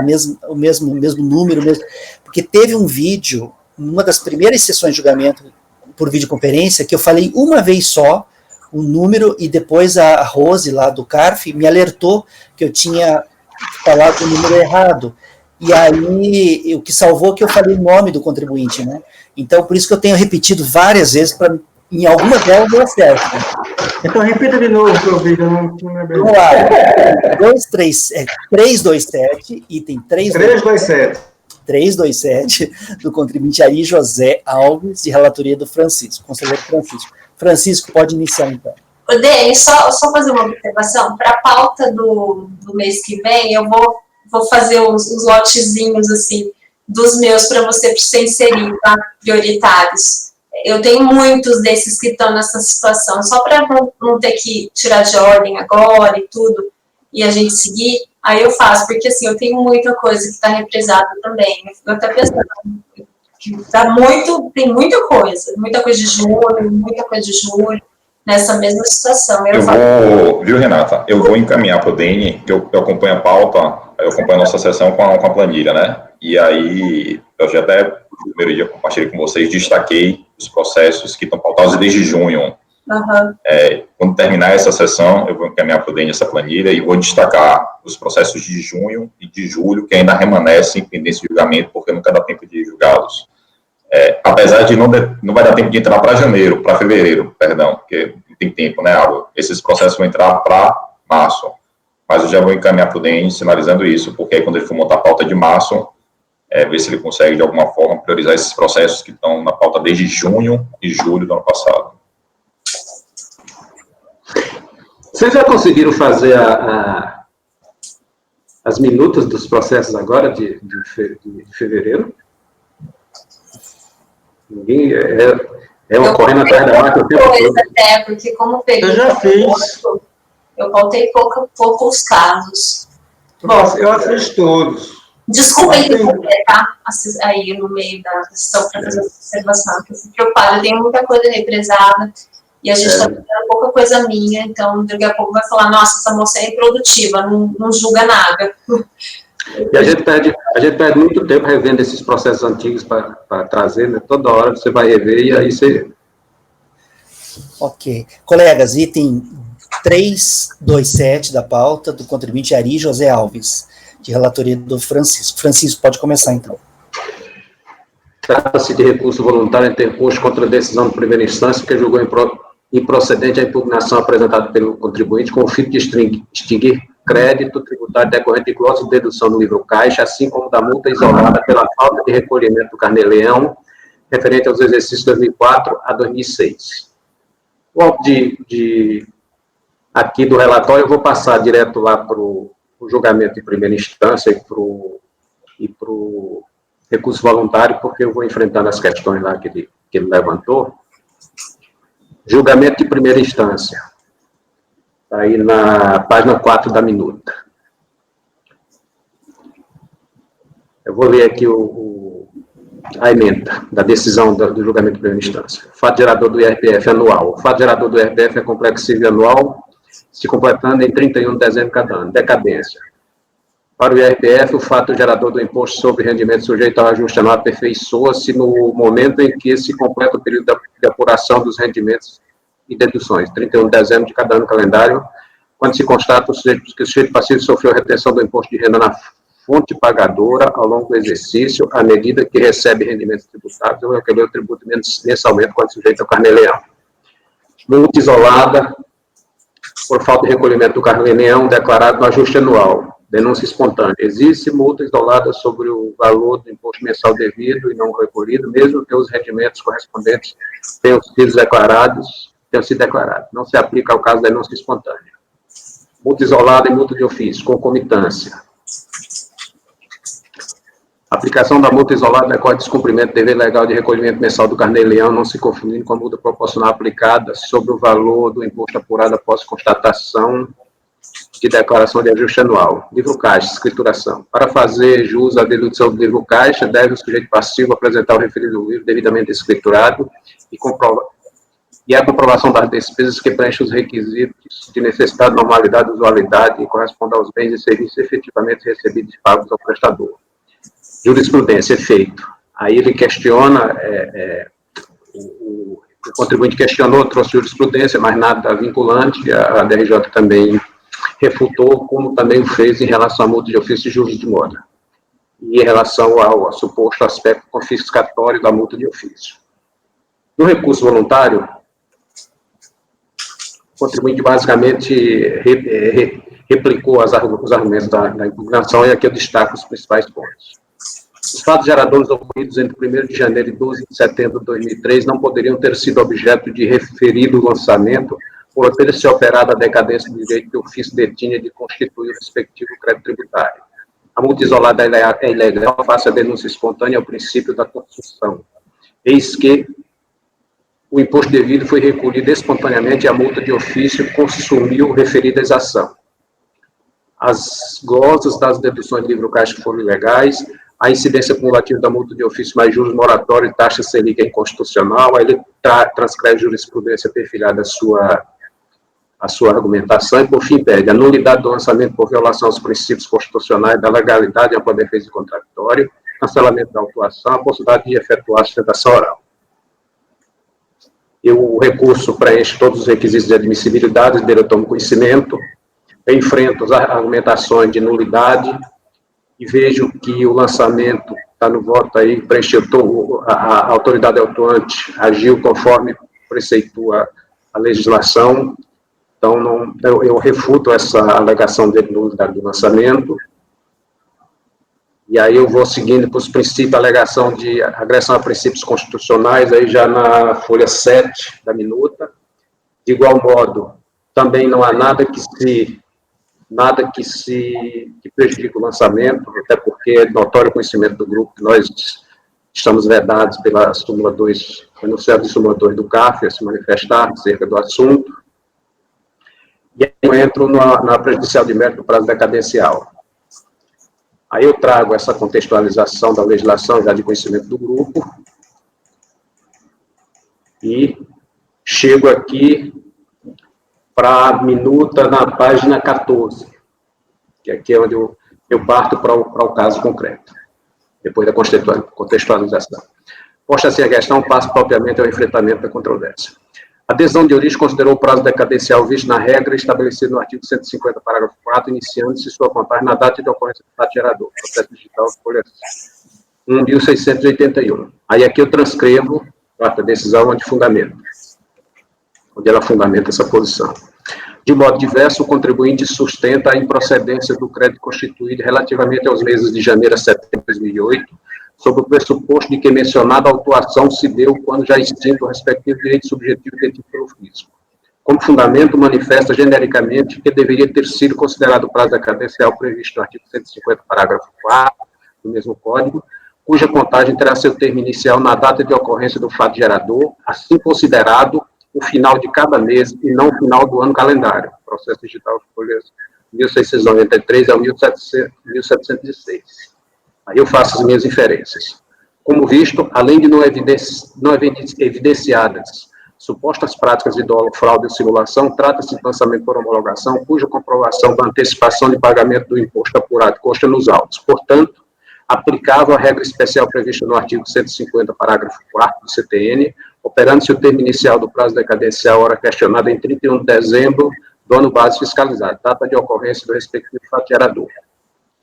o mesmo número, porque teve um vídeo, numa das primeiras sessões de julgamento por videoconferência, que eu falei uma vez só o número, e depois a Rose, lá do CARF, me alertou que eu tinha falado o número errado. E aí, o que salvou é que eu falei o nome do contribuinte, né? Então, por isso que eu tenho repetido várias vezes, para em alguma delas deu certo. Então, repita de novo, seu vídeo, não é bem. Vamos lá. 327, item 327, do contribuinte Ari José Alves, de relatoria do Francisco, conselheiro Francisco. Francisco, pode iniciar, então. Ô, Denis, só fazer uma observação. Para a pauta do mês que vem, eu vou fazer os lotezinhos, assim, dos meus para você inserir, tá? Prioritários. Eu tenho muitos desses que estão nessa situação, só para não ter que tirar de ordem agora e tudo, e a gente seguir, aí eu faço, porque assim, eu tenho muita coisa que está represada também. Eu até pensando que tem muita coisa de junho, muita coisa de julho, nessa mesma situação. Viu, Renata? Eu vou encaminhar para o DN, que eu acompanho a pauta, eu acompanho a nossa sessão com a planilha, né? E aí, eu já até, no primeiro dia, compartilhei com vocês, destaquei os processos que estão pautados desde junho. Uhum. Quando terminar essa sessão, eu vou encaminhar para o DN essa planilha e vou destacar os processos de junho e de julho, que ainda permanecem em pendência de julgamento, porque nunca dá tempo de julgá-los. Apesar de não vai dar tempo de entrar para fevereiro, porque não tem tempo, né, Álvaro? Esses processos vão entrar para março. Mas eu já vou encaminhar para o DN sinalizando isso, porque aí quando ele for montar a pauta de março, ver se ele consegue, de alguma forma, priorizar esses processos que estão na pauta desde junho e julho do ano passado. Vocês já conseguiram fazer as minutas dos processos agora de fevereiro? Ninguém uma correndo atrás da máquina o tempo todo. Até, porque como o período Eu já fiz. Eu pautei poucos casos. Bom, eu assisto todos. Desculpa interromper, tá? Aí no meio da sessão para fazer essa observação, que eu fico preocupada, eu tenho muita coisa represada e a gente está fazendo pouca coisa minha, então daqui a pouco vai falar, nossa, essa moça é improdutiva, não julga nada. E a gente perde muito tempo revendo esses processos antigos para trazer, né? Toda hora você vai rever e aí você... Ok. Colegas, item 327 da pauta do contribuinte Ari José Alves, de relatoria do Francisco. Francisco, pode começar, então. Trata-se de recurso voluntário interposto contra a decisão de primeira instância que julgou improcedente a impugnação apresentada pelo contribuinte com o fim de extinguir crédito tributário decorrente de glosa de dedução no livro caixa, assim como da multa isolada pela falta de recolhimento do carnê-leão, referente aos exercícios 2004 a 2006. O âmbito aqui do relatório, eu vou passar direto lá para o julgamento de primeira instância e para o recurso voluntário, porque eu vou enfrentando as questões lá que ele levantou. Julgamento de primeira instância. Aí na página 4 da minuta. Eu vou ler aqui a emenda da decisão do julgamento de primeira instância. Fato gerador do IRPF anual. O fato gerador do IRPF é complexo civil anual, se completando em 31 de dezembro de cada ano. Decadência. Para o IRPF, o fato gerador do imposto sobre rendimento sujeito ao ajuste anual aperfeiçoa-se no momento em que se completa o período de apuração dos rendimentos e deduções, 31 de dezembro de cada ano calendário, quando se constata que o sujeito passivo sofreu retenção do imposto de renda na fonte pagadora ao longo do exercício, à medida que recebe rendimentos tributários ou recolheu o tributo mensalmente quando sujeito ao carnê-leão. Multa isolada por falta de recolhimento do carnê-leão declarado no ajuste anual. Denúncia espontânea. Existe multa isolada sobre o valor do imposto mensal devido e não recolhido, mesmo que os rendimentos correspondentes tenham sido declarados. Não se aplica ao caso da denúncia espontânea. Multa isolada e multa de ofício, concomitância. A aplicação da multa isolada decorre descumprimento do dever legal de recolhimento mensal do carnê-leão, não se confundindo com a multa proporcional aplicada sobre o valor do imposto apurado após constatação de declaração de ajuste anual. Livro caixa, escrituração. Para fazer jus à dedução do livro caixa, deve o sujeito passivo apresentar o referido livro devidamente escriturado e e a comprovação das despesas que preenchem os requisitos de necessidade, normalidade, usualidade e correspondem aos bens e serviços efetivamente recebidos e pagos ao prestador. Jurisprudência, efeito. Aí ele questiona, o contribuinte questionou, trouxe jurisprudência, mas nada vinculante, a DRJ também refutou, como também o fez em relação à multa de ofício e juros de mora, e em relação ao suposto aspecto confiscatório da multa de ofício. No recurso voluntário, o contribuinte basicamente replicou os argumentos da impugnação, e aqui eu destaco os principais pontos. Os fatos geradores ocorridos entre 1º de janeiro e 12 de setembro de 2003 não poderiam ter sido objeto de referido lançamento por ter se operado a decadência do direito que o ofício detinha de constituir o respectivo crédito tributário. A multa isolada é ilegal face à denúncia espontânea ao princípio da construção. Eis que o imposto devido foi recolhido espontaneamente e a multa de ofício consumiu referida exação. As glosas das deduções de livro caixa que foram ilegais, a incidência cumulativa da multa de ofício mais juros moratório e taxa Selic é inconstitucional, aí ele transcreve jurisprudência perfilhada a sua argumentação, e por fim pede a nulidade do lançamento por violação aos princípios constitucionais da legalidade, ampla defesa e contraditório, cancelamento da autuação, a possibilidade de efetuar a sustentação oral. E o recurso preenche todos os requisitos de admissibilidade, dele eu tomo conhecimento, eu enfrento as argumentações de nulidade, e vejo que o lançamento, está no voto aí, preencheu a autoridade autuante, agiu conforme preceitua a legislação, então eu refuto essa alegação de nulidade do lançamento, e aí eu vou seguindo para os princípios, alegação de agressão a princípios constitucionais, aí já na folha 7 da minuta. De igual modo, também não há nada que prejudique o lançamento, até porque é notório conhecimento do grupo que nós estamos vedados pela súmula 2, o enunciado de súmula 2 do CARF, a se manifestar acerca do assunto. E aí eu entro na prejudicial de mérito do prazo decadencial. Aí eu trago essa contextualização da legislação já de conhecimento do grupo e chego aqui para a minuta na página 14, que aqui é onde eu parto para o caso concreto, depois da contextualização. Posta assim a questão, passo propriamente ao enfrentamento da controvérsia. A decisão de origem considerou o prazo decadencial visto na regra estabelecido no artigo 150, parágrafo 4, iniciando-se sua contagem na data de ocorrência do fato gerador, processo digital, folha 1.681. Aí aqui eu transcrevo a decisão de fundamento, onde ela fundamenta essa posição. De modo diverso, o contribuinte sustenta a improcedência do crédito constituído relativamente aos meses de janeiro a setembro de 2008, sob o pressuposto de que mencionada autuação se deu quando já extinto o respectivo direito subjetivo detido pelo fisco. Como fundamento, manifesta genericamente que deveria ter sido considerado o prazo decadencial previsto no artigo 150, parágrafo 4 do mesmo Código, cuja contagem terá seu termo inicial na data de ocorrência do fato gerador, assim considerado o final de cada mês e não o final do ano calendário. Processo digital, folhas 1693 a 1706. Aí eu faço as minhas inferências. Como visto, além de não evidenciadas supostas práticas de dolo, fraude ou simulação, trata-se de lançamento por homologação, cuja comprovação da antecipação de pagamento do imposto apurado consta nos autos. Portanto, aplicável a regra especial prevista no artigo 150, parágrafo 4 do CTN, operando-se o termo inicial do prazo decadencial, hora questionada em 31 de dezembro do ano base fiscalizado, data de ocorrência do respectivo fato gerador.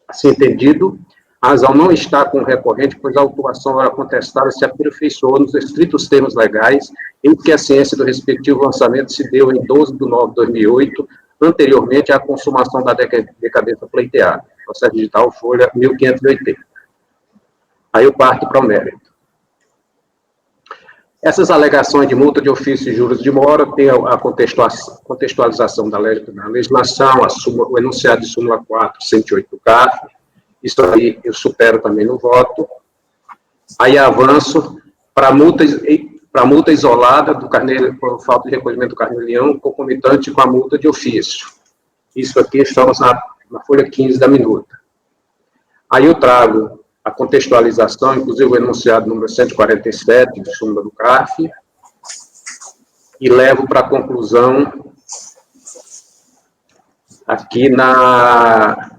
Assim entendido, a razão não está com o recorrente, pois a autuação hora contestada se aperfeiçoou nos estritos termos legais, em que a ciência do respectivo lançamento se deu em 12 de nove de 2008, anteriormente à consumação da decadência pleiteada. Processo digital, folha 1580. Aí eu parto para o mérito. Essas alegações de multa de ofício e juros de mora têm a contextualização da legislação, o enunciado de súmula 4, 108 do CARF. Isso aí eu supero também no voto. Aí avanço para a multa isolada do carneiro, por falta de recolhimento do carnê-leão, concomitante com a multa de ofício. Isso aqui estamos na folha 15 da minuta. Aí eu trago a contextualização, inclusive o enunciado número 147, de súmula do CARF, e levo para a conclusão aqui na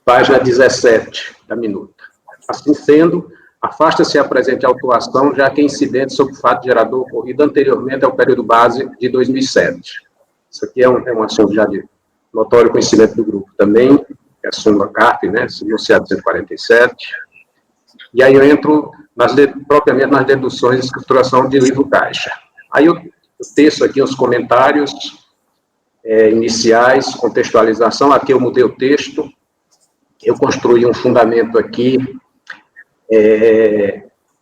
página 17 da minuta. Assim sendo, afasta-se a presente autuação, já que a incidente sobre o fato gerador ocorrido anteriormente ao período base de 2007. Isso aqui é um assunto já de notório conhecimento do grupo também, é a súmula CARP, né, enunciado 147. E aí eu entro propriamente nas deduções de escrituração de livro caixa. Aí eu teço aqui os comentários iniciais, contextualização, aqui eu mudei o texto, eu construí um fundamento aqui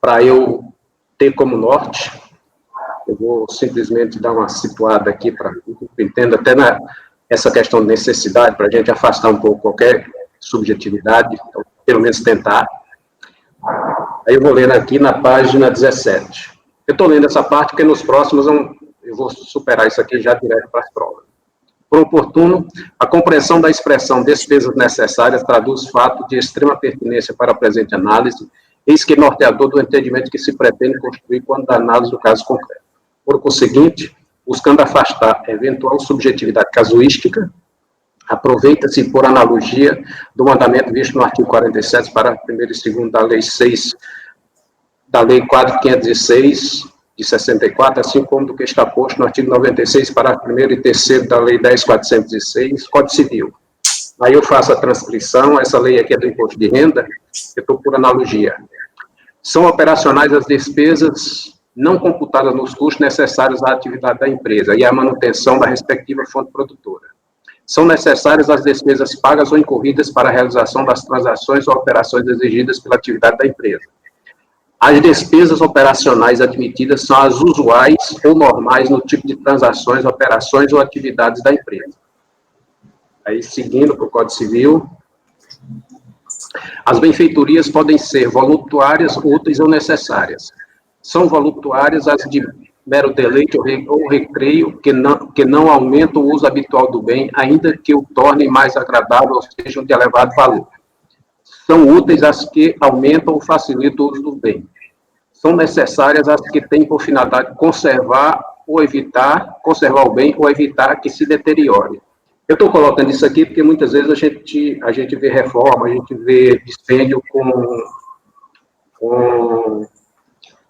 para eu ter como norte. Eu vou simplesmente dar uma situada aqui para que entenda até essa questão de necessidade, para a gente afastar um pouco qualquer subjetividade, então, pelo menos tentar. Aí eu vou ler aqui na página 17. Eu estou lendo essa parte porque nos próximos eu vou superar isso aqui já direto para as provas. Por oportuno, a compreensão da expressão despesas necessárias traduz fato de extrema pertinência para a presente análise, eis que norteador do entendimento que se pretende construir quando da análise do caso concreto. Por conseguinte, buscando afastar eventual subjetividade casuística, aproveita-se por analogia do mandamento visto no artigo 47, parágrafo 1º e 2º da Lei 6, da Lei 4.506, de 64, assim como do que está posto no artigo 96, parágrafo 1º e 3º da Lei 10.406, Código Civil. Aí eu faço a transcrição, essa lei aqui é do imposto de renda, eu estou por analogia. São operacionais as despesas não computadas nos custos necessários à atividade da empresa e à manutenção da respectiva fonte produtora. São necessárias as despesas pagas ou incorridas para a realização das transações ou operações exigidas pela atividade da empresa. As despesas operacionais admitidas são as usuais ou normais no tipo de transações, operações ou atividades da empresa. Aí, seguindo para o Código Civil, as benfeitorias podem ser voluntárias, úteis ou necessárias. São voluntárias as de mero deleite ou recreio que não aumentam o uso habitual do bem, ainda que o tornem mais agradável ou sejam de elevado valor. São úteis as que aumentam ou facilitam o uso do bem. São necessárias as que têm por finalidade conservar o bem ou evitar que se deteriore. Eu estou colocando isso aqui porque muitas vezes a gente vê reforma, a gente vê dispêndio com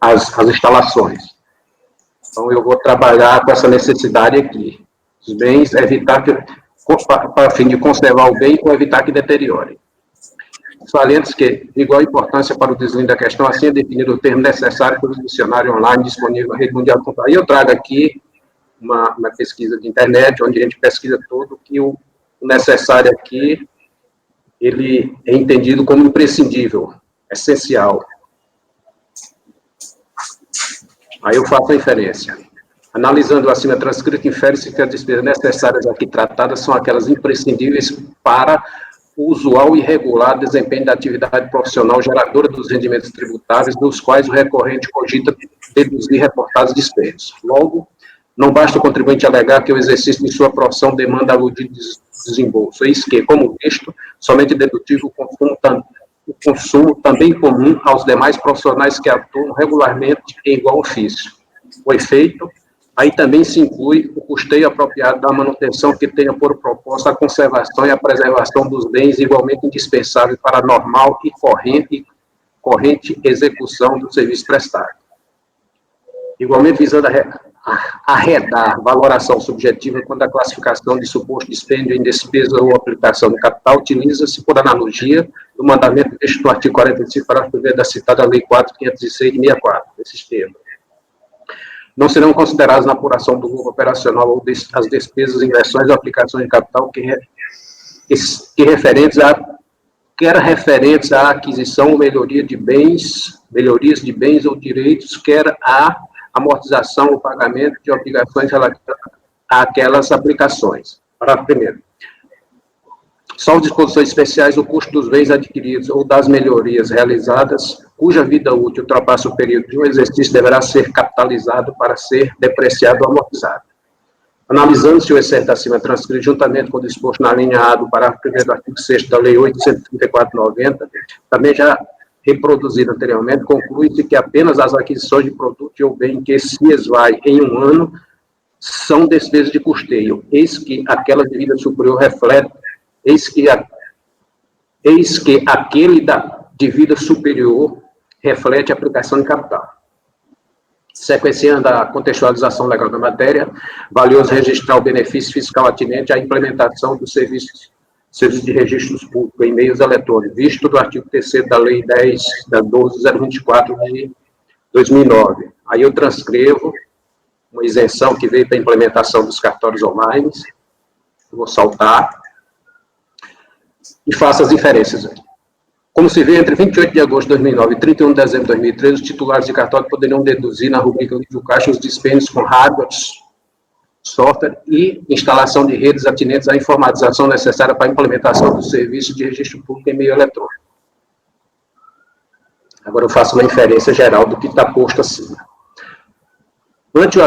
as instalações. Então, eu vou trabalhar com essa necessidade aqui. Os bens, para fim de conservar o bem ou evitar que deteriore. Salientes que, de igual importância para o deslinde da questão, assim é definido o termo necessário pelo dicionário online disponível na rede mundial de computador. E eu trago aqui uma pesquisa de internet, onde a gente pesquisa tudo, que o necessário aqui, ele é entendido como imprescindível, essencial. Aí eu faço a inferência. Analisando o acima transcrito, infere-se que as despesas necessárias aqui tratadas são aquelas imprescindíveis para o usual e regular desempenho da atividade profissional geradora dos rendimentos tributáveis, dos quais o recorrente cogita deduzir reportadas despesas. Logo, não basta o contribuinte alegar que o exercício de sua profissão demanda aludido desembolso, eis que, como visto, somente dedutível o consumo também comum aos demais profissionais que atuam regularmente em igual ofício. O efeito, aí também se inclui o custeio apropriado da manutenção que tenha por proposta a conservação e a preservação dos bens igualmente indispensáveis para a normal e corrente execução do serviço prestado. Igualmente visando arredar valoração subjetiva quando a classificação de suposto dispêndio em despesa ou aplicação do capital utiliza-se por analogia do mandamento visto no artigo 45, parágrafo 1º da citada Lei 4.506 de 64, desses termos. Não serão considerados na apuração do lucro operacional ou as despesas, inversões ou aplicações de capital quer referentes à aquisição ou melhorias de bens ou direitos, quer à amortização ou pagamento de obrigações relativas àquelas aplicações. Parágrafo 1º. Só disposições especiais o custo dos bens adquiridos ou das melhorias realizadas, cuja vida útil ultrapassa o período de um exercício, deverá ser capitalizado para ser depreciado ou amortizado. Analisando-se o excesso acima transcrito, juntamente com o disposto na linha A do parágrafo 1º do artigo 6º da Lei 8.134/90, também já reproduzida anteriormente, conclui-se que apenas as aquisições de produto ou bem que se esvai em um ano são despesas de custeio, eis que aquela de vida superior reflete, eis que aquele de vida superior reflete a aplicação de capital. Sequenciando a contextualização legal da matéria, valioso registrar o benefício fiscal atinente à implementação dos serviços de registros públicos em meios eletrônicos, visto do artigo 3º da Lei 10.12.024 de 2009. Aí eu transcrevo uma isenção que veio para a implementação dos cartórios online, vou saltar, e faço as inferências aqui. Como se vê, entre 28 de agosto de 2009 e 31 de dezembro de 2013, os titulares de cartório poderiam deduzir na rubrica do caixa os dispêndios com hardware, software e instalação de redes atinentes à informatização necessária para a implementação do serviço de registro público em meio eletrônico. Agora eu faço uma inferência geral do que está posto acima. Ante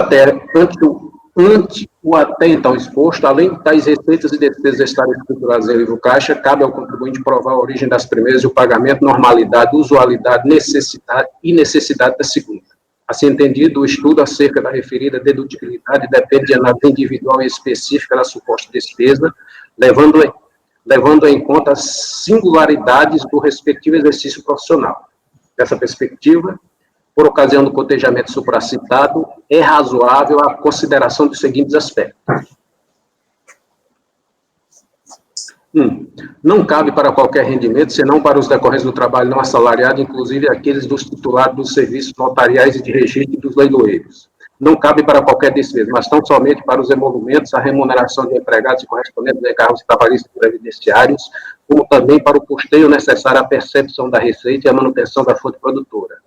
o até então exposto, além das receitas e despesas estarem estruturadas em livro caixa, cabe ao contribuinte provar a origem das primeiras e o pagamento, normalidade, usualidade, necessidade e necessidade da segunda. Assim entendido, o estudo acerca da referida dedutibilidade depende de análise individual e específica da suposta despesa, levando em conta as singularidades do respectivo exercício profissional. Dessa perspectiva, por ocasião do cotejamento supracitado, é razoável a consideração dos seguintes aspectos. 1. Não cabe para qualquer rendimento, senão para os decorrentes do trabalho não assalariado, inclusive aqueles dos titulares dos serviços notariais e de registro dos leiloeiros. Não cabe para qualquer despesa, mas tão somente para os emolumentos, a remuneração de empregados e correspondentes encargos trabalhistas e previdenciários, como também para o custeio necessário à percepção da receita e à manutenção da fonte produtora.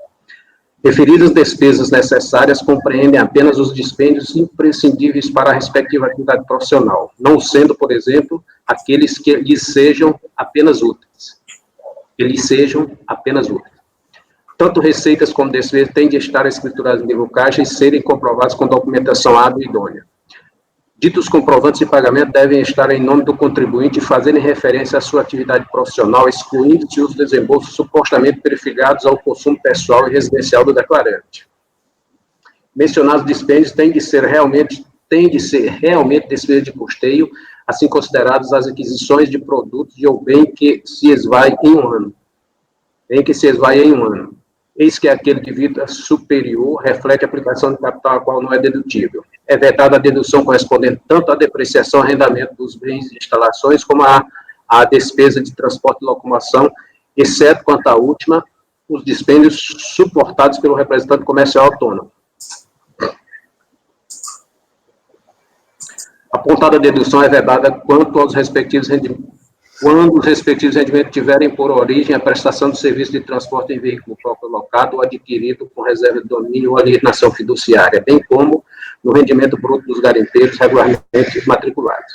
Referidas despesas necessárias compreendem apenas os dispêndios imprescindíveis para a respectiva atividade profissional, não sendo, por exemplo, aqueles que lhes sejam apenas úteis. Tanto receitas como despesas têm de estar escrituradas em livro caixa e serem comprovadas com documentação hábil e idônea. Ditos comprovantes de pagamento devem estar em nome do contribuinte e fazerem referência à sua atividade profissional, excluindo-se os desembolsos supostamente perfilhados ao consumo pessoal e residencial do declarante. Mencionados dispêndios têm de ser realmente despesas de custeio, assim consideradas as aquisições de produtos e ou bem que se esvai em um ano. Eis que aquele de vida superior reflete a aplicação de capital a qual não é dedutível. É vedada a dedução correspondente tanto à depreciação e arrendamento dos bens e instalações, como à despesa de transporte e locomoção, exceto quanto à última, os dispêndios suportados pelo representante comercial autônomo. A apontada dedução é vedada quando os respectivos rendimentos tiverem por origem a prestação de serviço de transporte em veículo próprio locado ou adquirido com reserva de domínio ou alienação fiduciária, bem como no rendimento bruto dos garimpeiros regularmente matriculados.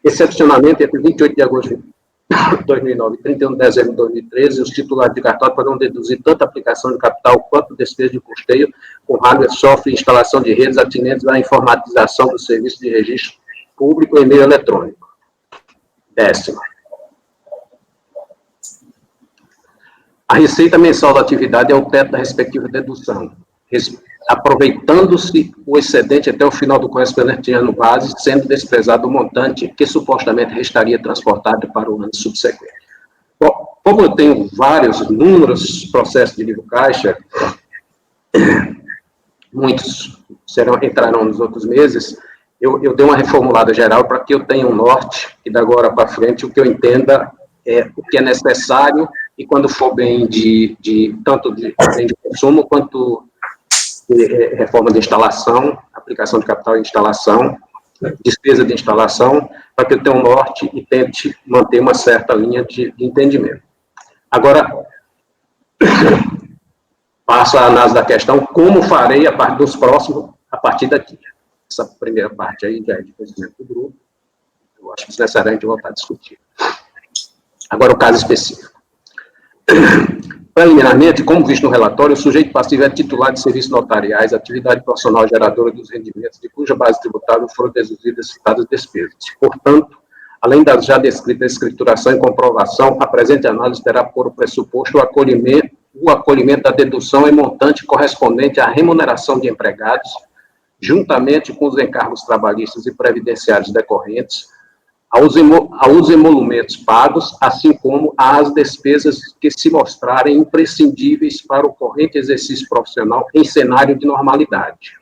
Excepcionalmente, entre 28 de agosto de 2009 e 31 de dezembro de 2013, os titulares de cartório poderão deduzir tanto a aplicação de capital quanto despesa de custeio com hardware, software e instalação de redes atinentes à informatização do serviço de registro público em meio eletrônico. 10º. A receita mensal da atividade é o teto da respectiva dedução, aproveitando-se o excedente até o final do correspondente ano base, sendo desprezado o montante que supostamente restaria transportado para o ano subsequente. Bom, como eu tenho inúmeros processos de livro caixa, muitos entrarão nos outros meses, eu dei uma reformulada geral para que eu tenha um norte, e da agora para frente o que eu entenda é o que é necessário, e quando for bem tanto de bem de consumo, quanto de reforma de instalação, aplicação de capital em instalação, despesa de instalação, para que eu tenha um norte e tente manter uma certa linha de entendimento. Agora, passo a análise da questão, como farei a parte dos próximos, a partir daqui. Essa primeira parte aí já é de conhecimento do grupo, eu acho necessário a gente voltar a discutir. Agora, o caso específico. Preliminarmente, como visto no relatório, o sujeito passivo é titular de serviços notariais, atividade profissional geradora dos rendimentos, de cuja base tributável foram deduzidas citadas despesas. Portanto, além da já descrita escrituração e comprovação, a presente análise terá por pressuposto o acolhimento o acolhimento da dedução em montante correspondente à remuneração de empregados, juntamente com os encargos trabalhistas e previdenciários decorrentes, aos emolumentos pagos, assim como às despesas que se mostrarem imprescindíveis para o corrente exercício profissional em cenário de normalidade.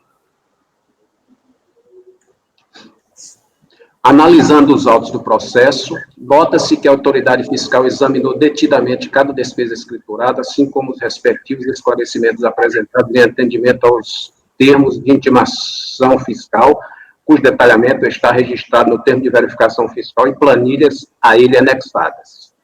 Analisando os autos do processo, nota-se que a autoridade fiscal examinou detidamente cada despesa escriturada, assim como os respectivos esclarecimentos apresentados em atendimento aos termos de intimação fiscal, cujo detalhamento está registrado no termo de verificação fiscal em planilhas a ele anexadas.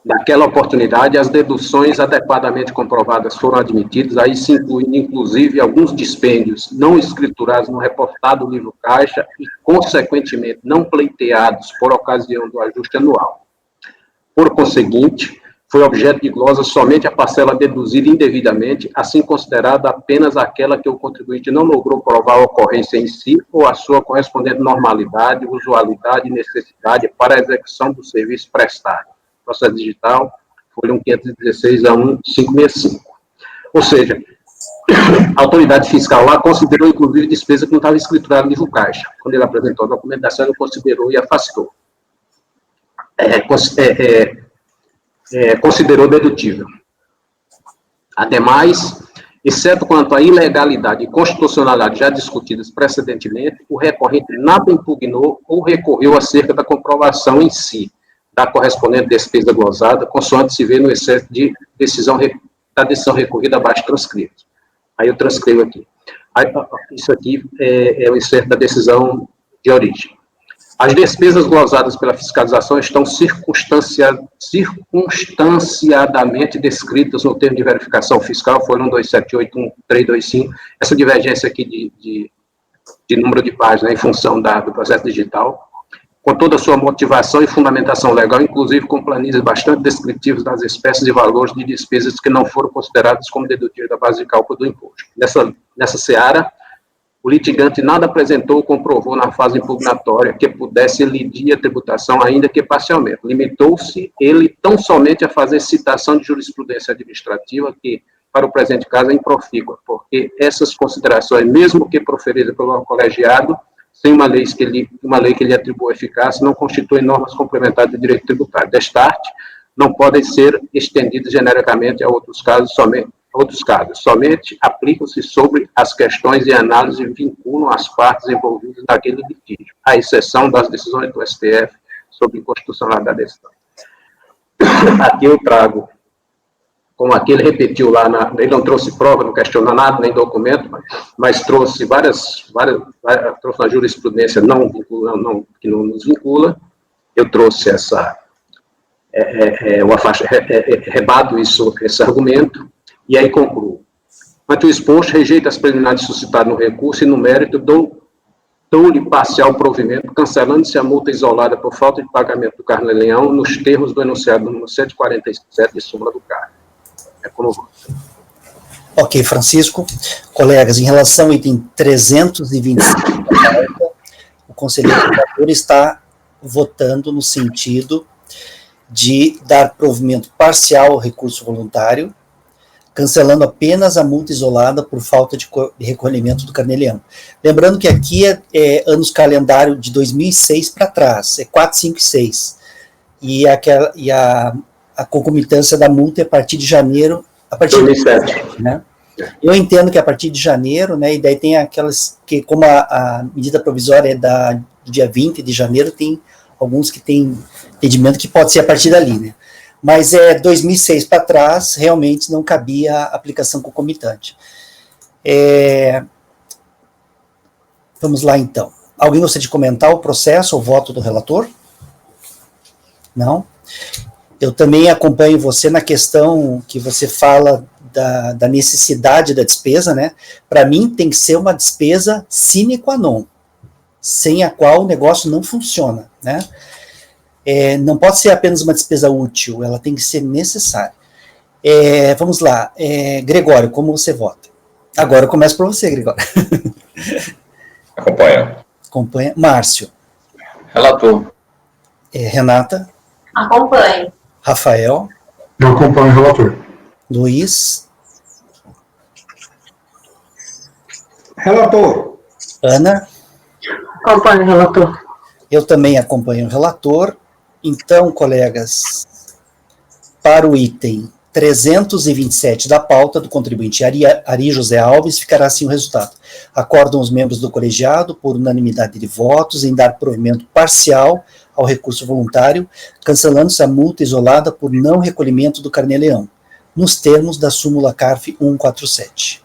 Naquela oportunidade, as deduções adequadamente comprovadas foram admitidas, aí se incluindo, inclusive, alguns dispêndios não escriturados no reportado livro caixa e, consequentemente, não pleiteados por ocasião do ajuste anual. Por conseguinte, foi objeto de glosa somente a parcela deduzida indevidamente, assim considerada apenas aquela que o contribuinte não logrou provar a ocorrência em si ou a sua correspondente normalidade, usualidade e necessidade para a execução do serviço prestado. Processo digital, folha 1516 a 1565. Ou seja, a autoridade fiscal lá considerou, inclusive, despesa que não estava escriturada no livro caixa. Quando ele apresentou a documentação, ele considerou e afastou. Considerou dedutível. Ademais, exceto quanto à ilegalidade e constitucionalidade já discutidas precedentemente, o recorrente nada impugnou ou recorreu acerca da comprovação em si da correspondente despesa glosada, consoante se vê no excesso de da decisão recorrida abaixo transcrito. Aí eu transcrevo aqui. Isso aqui é o excerto da decisão de origem. As despesas glosadas pela fiscalização estão circunstanciadamente descritas no termo de verificação fiscal, folha 1278-1325. Essa divergência aqui de número de páginas em função do processo digital, com toda a sua motivação e fundamentação legal, inclusive com planilhas bastante descritivas das espécies e valores de despesas que não foram consideradas como dedutíveis da base de cálculo do imposto. Nessa seara, o litigante nada apresentou ou comprovou na fase impugnatória que pudesse elidir a tributação, ainda que parcialmente. Limitou-se ele tão somente a fazer citação de jurisprudência administrativa que, para o presente caso, é improfícua, porque essas considerações, mesmo que proferidas pelo colegiado, sem uma lei que lhe atribua eficácia, não constituem normas complementares de direito tributário. Destarte, não podem ser estendidas genericamente a outros casos, somente aplicam-se sobre as questões de análise e vinculam as partes envolvidas naquele litígio, à exceção das decisões do STF sobre inconstitucionalidade da decisão. Aqui eu trago, como aqui ele repetiu lá, ele não trouxe prova, não questionou nada, nem documento, mas trouxe trouxe uma jurisprudência que não nos vincula. Eu trouxe rebato esse argumento, e aí concluo. Quanto ao exposto, rejeita as preliminares suscitadas no recurso e, no mérito, dou-lhe parcial provimento, cancelando-se a multa isolada por falta de pagamento do Carnê-Leão nos termos do enunciado número 147 de súmula do CARNE. É como voto. Ok, Francisco. Colegas, em relação ao item 325, o conselheiro relator está votando no sentido de dar provimento parcial ao recurso voluntário, cancelando apenas a multa isolada por falta de recolhimento do Carnê-Leão. Lembrando que aqui é anos calendário de 2006 para trás, é 4, 5 e 6. E a concomitância da multa é a partir de janeiro, a partir 2007. Né? Eu entendo que a partir de janeiro, né, e daí tem aquelas que, como a medida provisória é do dia 20 de janeiro, tem alguns que têm entendimento que pode ser a partir dali, né? Mas 2006 para trás, realmente não cabia a aplicação concomitante. Vamos lá, então. Alguém gostaria de comentar o processo, o voto do relator? Não? Eu também acompanho você na questão que você fala da necessidade da despesa, né? Para mim, tem que ser uma despesa sine qua non, sem a qual o negócio não funciona, né? Não pode ser apenas uma despesa útil, ela tem que ser necessária. Vamos lá, Gregório, como você vota? Agora eu começo por você, Gregório. Acompanha. Acompanha. Márcio. Relator. Renata, Acompanho. Rafael, Eu acompanho o relator. Luiz, Relator. Ana, Acompanho o relator. eu também acompanho o relator. Então, colegas, para o item 327 da pauta do contribuinte Ari José Alves, ficará assim o resultado. Acordam os membros do colegiado, por unanimidade de votos, em dar provimento parcial ao recurso voluntário, cancelando-se a multa isolada por não recolhimento do carnê-leão, nos termos da súmula CARF 147.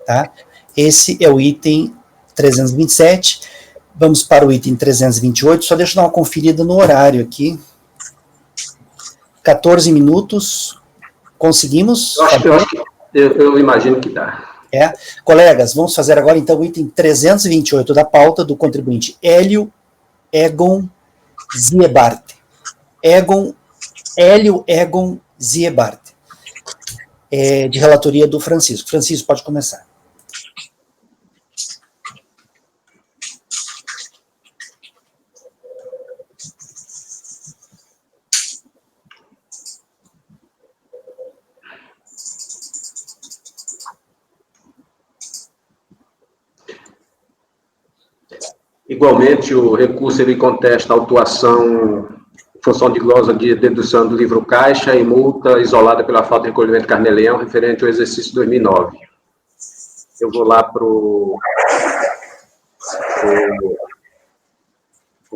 Tá? Esse é o item 327. Vamos para o item 328, só deixa eu dar uma conferida no horário aqui. 14 minutos, conseguimos? Eu imagino que dá. Colegas, vamos fazer agora então o item 328 da pauta do contribuinte Hélio Egon Ziebart. Hélio Egon Ziebart. De relatoria do Francisco. Francisco, pode começar. Igualmente, o recurso ele contesta a autuação em função de glosa de dedução do livro caixa e multa isolada pela falta de recolhimento carnê-leão referente ao exercício 2009. Eu vou lá para o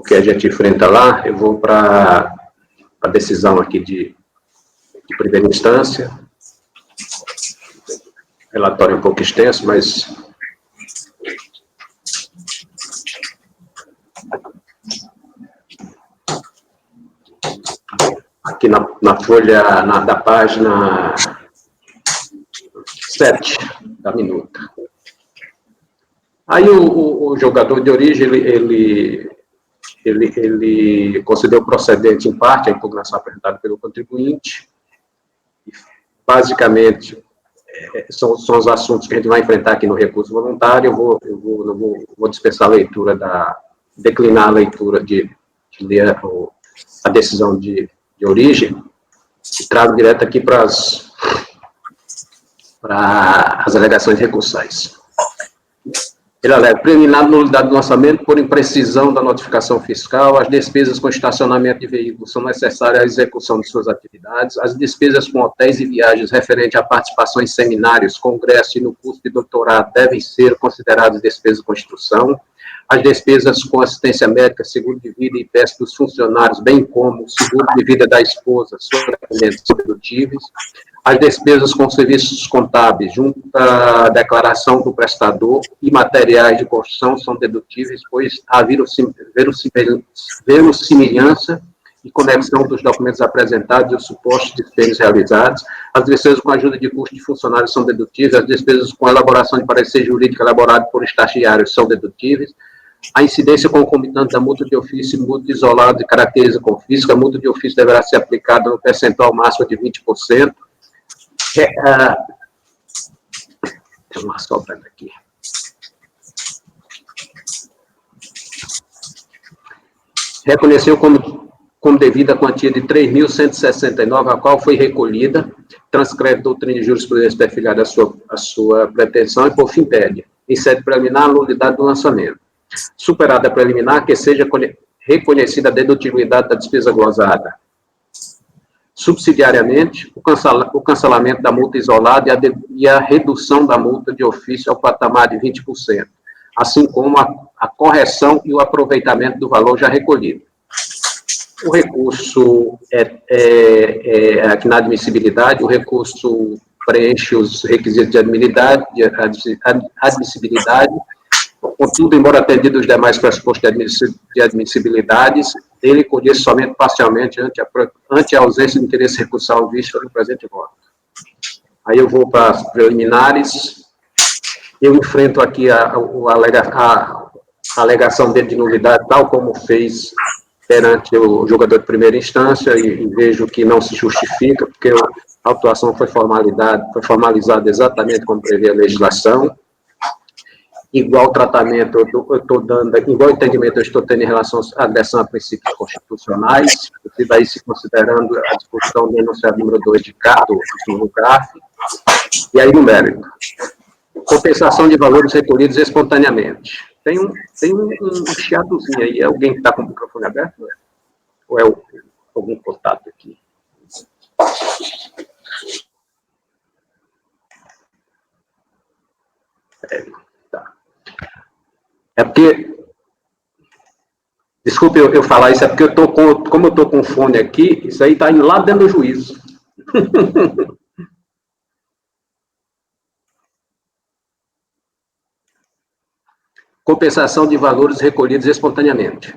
que a gente enfrenta lá, eu vou para a decisão aqui de primeira instância. Relatório um pouco extenso, mas... Aqui na folha, da página 7 da minuta. Aí o jogador de origem, ele considerou procedente em parte a impugnação apresentada pelo contribuinte. Basicamente, são os assuntos que a gente vai enfrentar aqui no recurso voluntário. Eu vou dispensar a leitura declinar a leitura de ler a decisão de origem, e trago direto aqui para as alegações recursais. Ele alega preliminar nulidade do lançamento por imprecisão da notificação fiscal, as despesas com estacionamento de veículos são necessárias à execução de suas atividades, as despesas com hotéis e viagens referentes à participação em seminários, congressos e no curso de doutorado devem ser consideradas despesas com instrução, as despesas com assistência médica, seguro de vida e IPES dos funcionários, bem como seguro de vida da esposa, são dedutíveis, as despesas com serviços contábeis, junto à declaração do prestador e materiais de construção são dedutíveis, pois há verossimilhança e conexão dos documentos apresentados e os supostos despesas realizados, as despesas com ajuda de custo de funcionários são dedutíveis, as despesas com elaboração de parecer jurídico elaborado por estagiários são dedutíveis, a incidência concomitante da multa de ofício e multa isolada de característica confisca, a multa de ofício deverá ser aplicada no percentual máximo de 20%. Tem uma sobra aqui. Reconheceu como devida a quantia de 3.169, a qual foi recolhida, transcreve doutrina de jurisprudência perfilhada à sua pretensão e, por fim, pede, em sede preliminar, a nulidade do lançamento. Superada a preliminar, que seja reconhecida a dedutibilidade da despesa glosada. Subsidiariamente, o cancelamento da multa isolada e a redução da multa de ofício ao patamar de 20%, assim como a correção e o aproveitamento do valor já recolhido. O recurso aqui na admissibilidade, o recurso preenche os requisitos de admissibilidade, contudo, embora atendido os demais pressupostos de admissibilidades, ele colhe-se somente parcialmente ante a ausência de interesse recursal visto no presente voto. Aí eu vou para as preliminares, eu enfrento aqui a alegação dele de nulidade, tal como fez perante o jogador de primeira instância, e vejo que não se justifica, porque a autuação foi formalizada exatamente como prevê a legislação. igual tratamento eu estou dando, igual entendimento eu estou tendo em relação à agressão a princípios constitucionais, e daí se considerando a discussão do enunciado número 2 de Carlos, do GRAF, e aí no mérito. Compensação de valores recolhidos espontaneamente. Tem um chiadozinho aí, alguém que está com o microfone aberto? Né? Ou é algum contato aqui? Tá. É porque, desculpe eu falar isso, é porque como eu estou com fone aqui, isso aí está indo lá dentro do juízo. Compensação de valores recolhidos espontaneamente.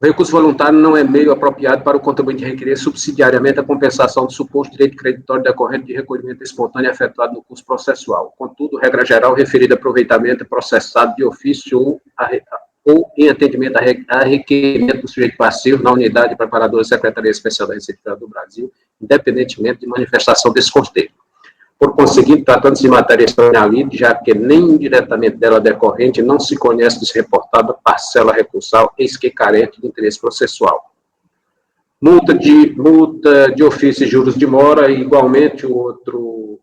O recurso voluntário não é meio apropriado para o contribuinte requerer subsidiariamente a compensação do suposto direito creditório decorrente de recolhimento espontâneo efetuado no curso processual. Contudo, regra geral, referido aproveitamento processado de ofício ou em atendimento a requerimento do sujeito passivo na unidade preparadora da Secretaria Especial da Receita Federal do Brasil, independentemente de manifestação desse conselho. Por conseguinte, tratando-se de matéria estranha à lide, já que nem indiretamente dela decorrente, não se conhece desreportada parcela recursal, eis que carente de interesse processual. Multa de ofício e juros de mora, e igualmente o outro,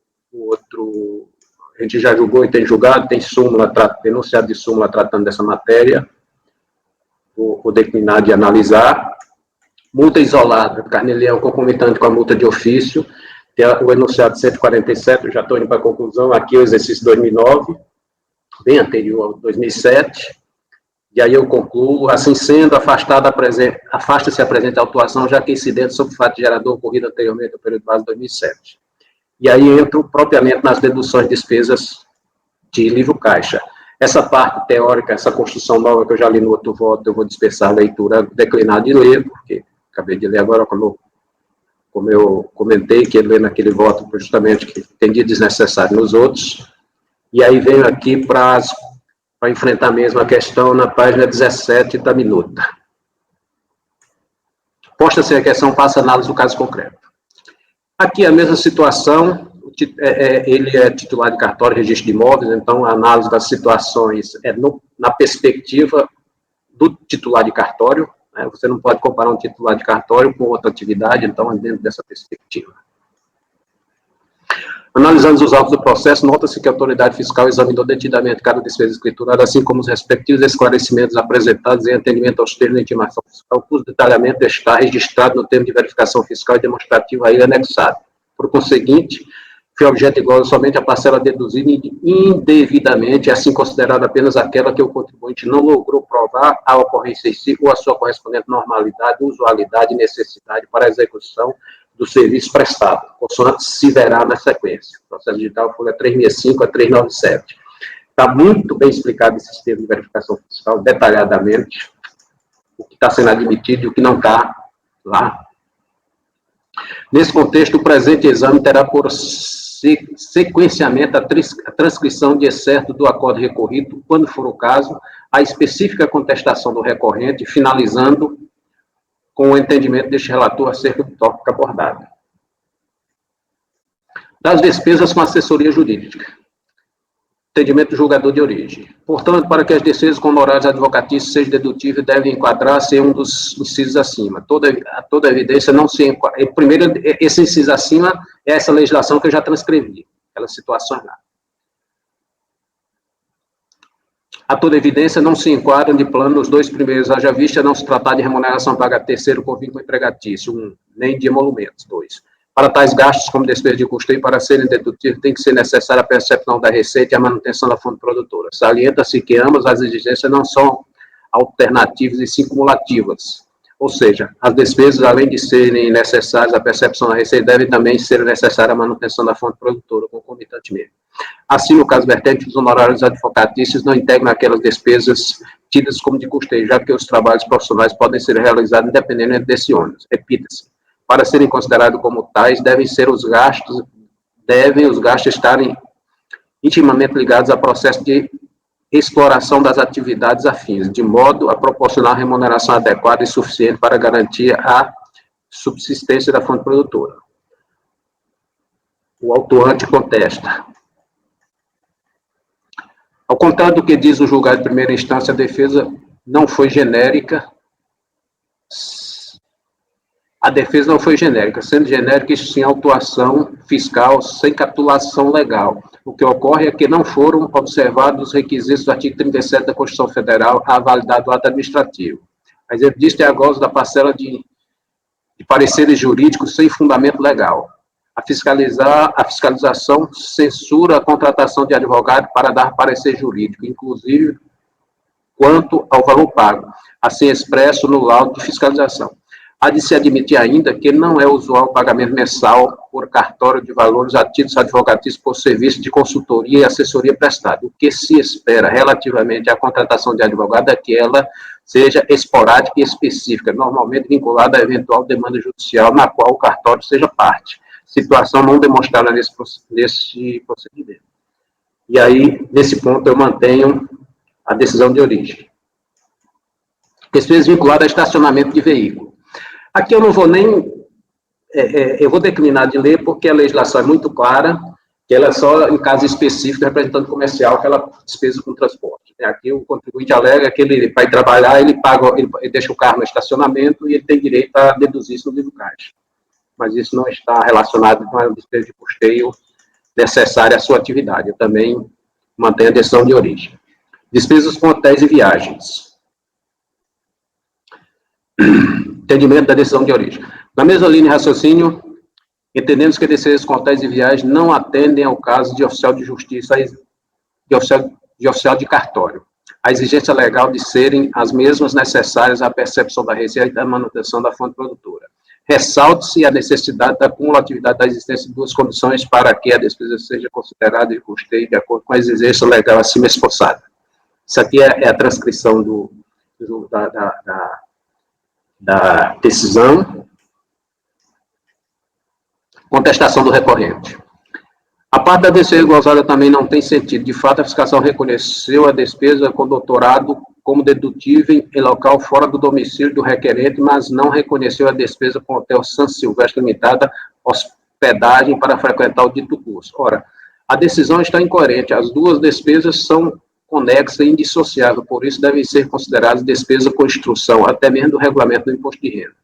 a gente já julgou e tem julgado, tem súmula, denunciado de súmula tratando dessa matéria, vou declinar de analisar. Multa isolada, carnê-leão concomitante com a multa de ofício, o enunciado 147, eu já estou indo para a conclusão, aqui o exercício 2009, bem anterior ao 2007, e aí eu concluo, assim sendo, afasta-se a presente autuação, já que incidente sobre fato gerador ocorrido anteriormente ao período base de 2007. E aí entro propriamente nas deduções de despesas de livro caixa. Essa parte teórica, essa construção nova que eu já li no outro voto, eu vou dispensar a leitura, declinar de ler, porque acabei de ler agora, como eu comentei, que ele lê naquele voto justamente que entendi desnecessário nos outros, e aí venho aqui para enfrentar mesmo a questão na página 17 da minuta. Posta-se a questão, passa a análise do caso concreto. Aqui a mesma situação, ele é titular de cartório e registro de imóveis, então a análise das situações é na perspectiva do titular de cartório. Você não pode comparar um titular de cartório com outra atividade, então é dentro dessa perspectiva. Analisando os autos do processo, nota-se que a autoridade fiscal examinou detidamente cada despesa escriturada, assim como os respectivos esclarecimentos apresentados em atendimento aos termos de intimação fiscal, cujo detalhamento está registrado no termo de verificação fiscal e demonstrativo a ele anexado. Por conseguinte, foi objeto igual somente a parcela deduzida indevidamente, assim considerada apenas aquela que o contribuinte não logrou provar a ocorrência em si ou a sua correspondente normalidade, usualidade e necessidade para a execução do serviço prestado, consoante se verá na sequência. Processo digital, folha 365 a 397. Está muito bem explicado esse sistema de verificação fiscal, detalhadamente, o que está sendo admitido e o que não está lá. Nesse contexto, o presente exame terá por sequenciamento a transcrição de excerto do acordo recorrido, quando for o caso, a específica contestação do recorrente, finalizando com o entendimento deste relator acerca do tópico abordado. Das despesas com assessoria jurídica. Entendimento do julgador de origem. Portanto, para que as despesas com honorários advocatícios sejam dedutíveis, devem enquadrar-se em um dos incisos acima. Toda evidência não se enquadra. Primeiro, esse inciso acima é essa legislação que eu já transcrevi, aquelas situações lá. A toda evidência não se enquadram de plano nos dois primeiros, haja vista não se tratar de remuneração paga a terceiro com vínculo empregatício, nem de emolumentos, 2. Para tais gastos, como despesa de custeio, para serem dedutíveis, tem que ser necessária a percepção da receita e a manutenção da fonte produtora. Salienta-se que ambas as exigências não são alternativas e sim cumulativas. Ou seja, as despesas, além de serem necessárias a percepção da receita, devem também ser necessária a manutenção da fonte produtora, concomitantemente. Assim, no caso vertente, os honorários advocatícios não integram aquelas despesas tidas como de custeio, já que os trabalhos profissionais podem ser realizados independente desse ônus. Repita-se. Para serem considerados como tais, devem os gastos estarem intimamente ligados ao processo de exploração das atividades afins, de modo a proporcionar remuneração adequada e suficiente para garantir a subsistência da fonte produtora. O autuante contesta. Ao contrário do que diz o julgado de primeira instância, a defesa não foi genérica. A defesa não foi genérica, sendo genérica, isso sim, autuação fiscal sem capitulação legal. O que ocorre é que não foram observados os requisitos do artigo 37 da Constituição Federal à validade do ato administrativo. Mas ele diz que é a gozo da parcela de pareceres jurídicos sem fundamento legal. A fiscalização censura a contratação de advogado para dar parecer jurídico, inclusive quanto ao valor pago, assim expresso no laudo de fiscalização. Há de se admitir ainda que não é usual o pagamento mensal por cartório de valores a títulos advocatícios por serviço de consultoria e assessoria prestada. O que se espera relativamente à contratação de advogado é que ela seja esporádica e específica, normalmente vinculada a eventual demanda judicial na qual o cartório seja parte. Situação não demonstrada nesse procedimento. E aí, nesse ponto, eu mantenho a decisão de origem. Despesas vinculadas a estacionamento de veículo. Aqui eu não vou nem... eu vou declinar de ler, porque a legislação é muito clara, que ela é só em caso específico, representante comercial, aquela despesa com transporte. Aqui o contribuinte alega que ele vai trabalhar, ele deixa o carro no estacionamento e ele tem direito a deduzir isso no livro caixa. Mas isso não está relacionado com a despesa de custeio necessária à sua atividade. Eu também mantenho a decisão de origem. Despesas com hotéis e viagens. Entendimento da decisão de origem. Na mesma linha de raciocínio, entendemos que despesas com hotéis e viagens não atendem ao caso de oficial de justiça, de oficial de cartório. A exigência legal de serem as mesmas necessárias à percepção da receita e da manutenção da fonte produtora. Ressalte-se a necessidade da cumulatividade da existência de duas condições para que a despesa seja considerada de custeio de acordo com a exigência legal acima esforçada. Isso aqui é a transcrição da decisão. Contestação do recorrente. A parte da despesa gozada também não tem sentido. De fato, a fiscalização reconheceu a despesa com doutorado como dedutível em local fora do domicílio do requerente, mas não reconheceu a despesa com o Hotel San Silvestre Limitada, hospedagem para frequentar o dito curso. Ora, a decisão está incoerente. As duas despesas são conexas e indissociáveis, por isso devem ser consideradas despesa com instrução, até mesmo do regulamento do imposto de renda.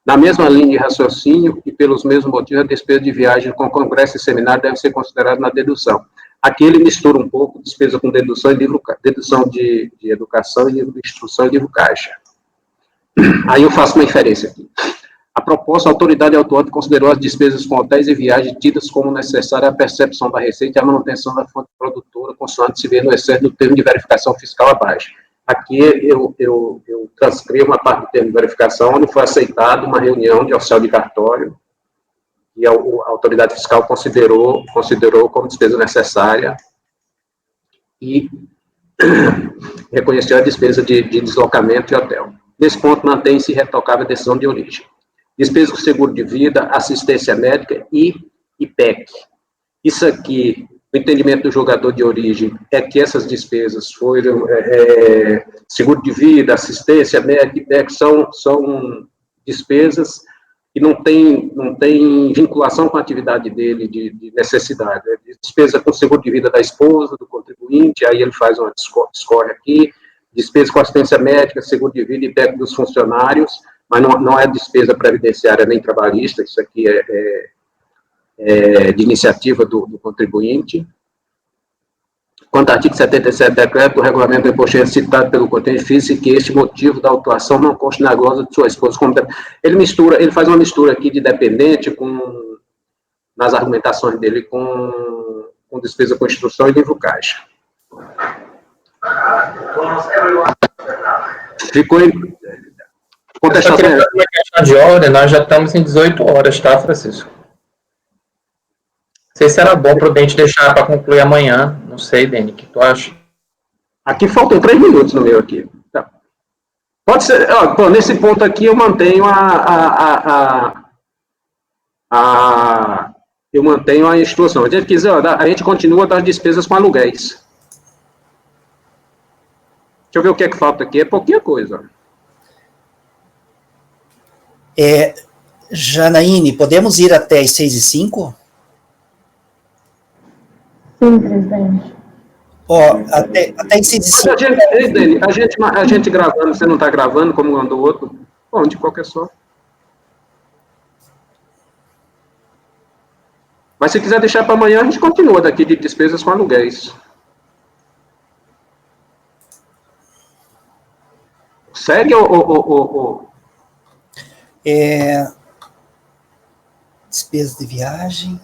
Na mesma linha de raciocínio e pelos mesmos motivos, a despesa de viagem com congresso e seminário deve ser considerada na dedução. Aqui ele mistura um pouco despesa com dedução e dedução de educação e livro de instrução e livro caixa. Aí eu faço uma inferência aqui. A proposta, a autoridade autuante considerou as despesas com hotéis e viagens tidas como necessária à percepção da receita e à manutenção da fonte produtora, consoante se vê no excesso do termo de verificação fiscal abaixo. Aqui eu transcrevo uma parte do termo de verificação, onde foi aceitada uma reunião de oficial de cartório, e a autoridade fiscal considerou como despesa necessária e reconheceu a despesa de deslocamento e hotel. Nesse ponto, mantém-se retocável a decisão de origem. Despesa com seguro de vida, assistência médica e IPEC. Isso aqui, o entendimento do julgador de origem é que essas despesas foram seguro de vida, assistência médica, IPEC, são despesas que não tem vinculação com a atividade dele de necessidade. Despesa com seguro de vida da esposa, do contribuinte, aí ele faz uma discorre aqui, despesa com assistência médica, seguro de vida e IPEC dos funcionários, mas não é despesa previdenciária nem trabalhista, isso aqui é de iniciativa do contribuinte. Quanto ao artigo 77 do decreto, o regulamento do imposto de renda citado pelo contribuinte, fez-se que este motivo da autuação não conste na glosa de sua esposa. Ele faz uma mistura aqui de dependente nas argumentações dele com despesa com instrução e livro caixa. Ficou em contestação. Uma questão de ordem, nós já estamos em 18 horas, tá, Francisco? Não sei se era bom prudente deixar para concluir amanhã. Não sei, Deni, o que tu acha? Aqui faltam 3 minutos no meu aqui. Tá. Pode ser, ó, nesse ponto aqui eu mantenho eu mantenho a instrução. Se a gente quiser, a gente continua das despesas com aluguéis. Deixa eu ver o que é que falta aqui. É pouquinha coisa. Janaíne, podemos ir até as 6h05? Sim, presidente. Até inciso... A gente gravando, você não está gravando como um do outro? Bom, de qualquer sorte. Mas se quiser deixar para amanhã, a gente continua daqui de despesas com aluguéis. Segue ou... Despesas de viagem.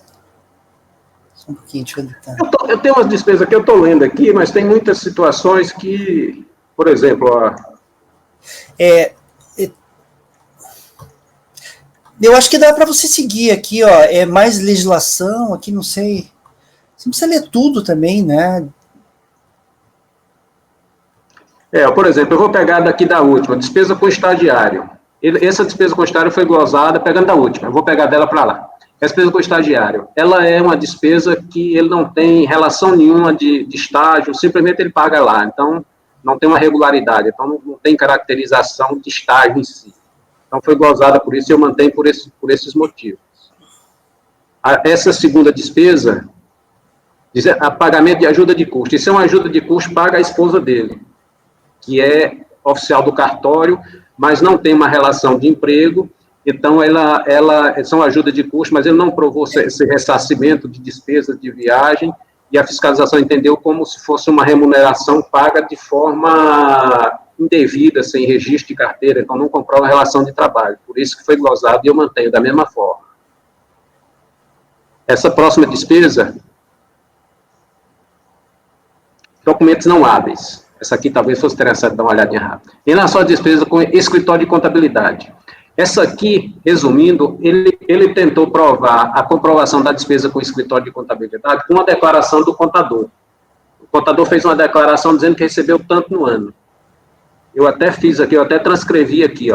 Só um pouquinho, deixa eu editar. Eu tenho umas despesas que eu estou lendo aqui, mas tem muitas situações que, por exemplo... Eu acho que dá para você seguir aqui, mais legislação, aqui não sei. Você não precisa ler tudo também, né? Por exemplo, eu vou pegar daqui da última, despesa com estagiário. Essa despesa com estagiário foi glosada, pegando da última, eu vou pegar dela para lá. Despesa com estagiário, ela é uma despesa que ele não tem relação nenhuma de estágio, simplesmente ele paga lá, então não tem uma regularidade, então não tem caracterização de estágio em si. Então foi glosada por isso e eu mantenho por esses motivos. Essa segunda despesa, diz a pagamento de ajuda de custo. Isso é uma ajuda de custo paga a esposa dele, que é oficial do cartório, mas não tem uma relação de emprego, então ela são ajuda de custo, mas ele não provou esse ressarcimento de despesas de viagem, e a fiscalização entendeu como se fosse uma remuneração paga de forma indevida, sem registro de carteira, então não comprova a relação de trabalho, por isso que foi glosado e eu mantenho da mesma forma. Essa próxima despesa, documentos não hábeis. Essa aqui talvez fosse interessante dar uma olhadinha rápida. Em relação à despesa com escritório de contabilidade. Essa aqui, resumindo, ele tentou provar a comprovação da despesa com escritório de contabilidade com uma declaração do contador. O contador fez uma declaração dizendo que recebeu tanto no ano. Eu até fiz aqui, eu até transcrevi aqui,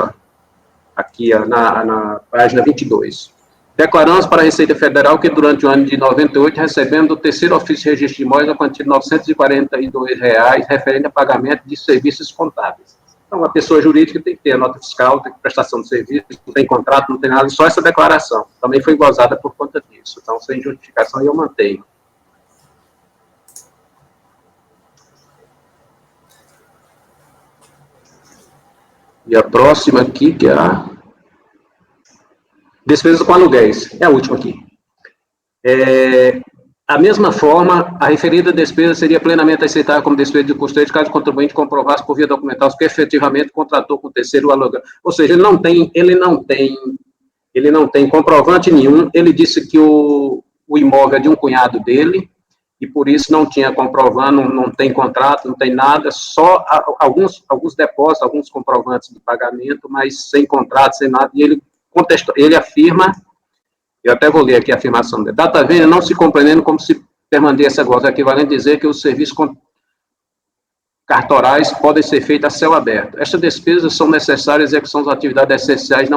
na página 22. Declaramos para a Receita Federal que durante o ano de 98, recebendo o terceiro ofício de registro de imóveis a quantia de R$ 942, referente a pagamento de serviços contábeis. Então, a pessoa jurídica tem que ter a nota fiscal, tem prestação de serviço, não tem contrato, não tem nada, só essa declaração. Também foi gozada por conta disso. Então, sem justificação, eu mantenho. E a próxima aqui, que é a despesa com aluguéis, é a última aqui. A mesma forma, a referida despesa seria plenamente aceitável como despesa de custeio caso o contribuinte comprovasse por via documental que efetivamente contratou com o terceiro o aluguel. Ou seja, ele não tem comprovante nenhum, ele disse que o imóvel é de um cunhado dele, e por isso não tinha comprovando, não tem contrato, não tem nada, só alguns depósitos, alguns comprovantes de pagamento, mas sem contrato, sem nada, e ele afirma, eu até vou ler aqui a afirmação dele, data vênia não se compreendendo como se permanece a glosa, equivalente a dizer que os serviços cartorais podem ser feitos a céu aberto. Estas despesas são necessárias à execução das atividades essenciais e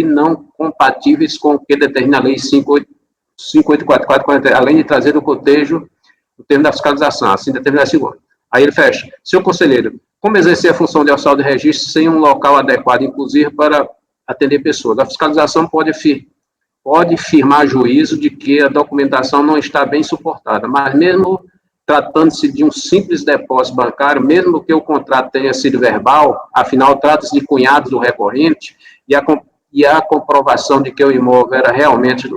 não compatíveis com o que determina a Lei 5844, além de trazer o cotejo o termo da fiscalização, assim determinado segundo. Aí ele fecha. Senhor conselheiro, como exercer a função de oficial de registro sem um local adequado, inclusive para atender pessoas? A fiscalização pode firmar juízo de que a documentação não está bem suportada, mas mesmo tratando-se de um simples depósito bancário, mesmo que o contrato tenha sido verbal, afinal trata-se de cunhados do recorrente, e a comprovação de que o imóvel era realmente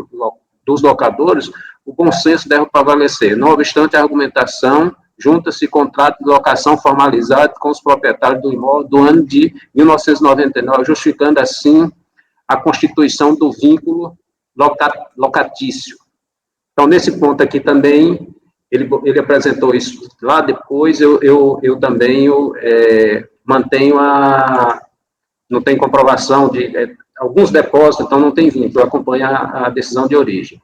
dos locadores, o bom senso deve prevalecer. Não obstante a argumentação, junta-se contrato de locação formalizado com os proprietários do imóvel do ano de 1999, justificando assim a constituição do vínculo locatício. Então, nesse ponto aqui também, ele apresentou isso lá, depois eu também mantenho não tem comprovação de alguns depósitos, então não tem vínculo, acompanha a decisão de origem.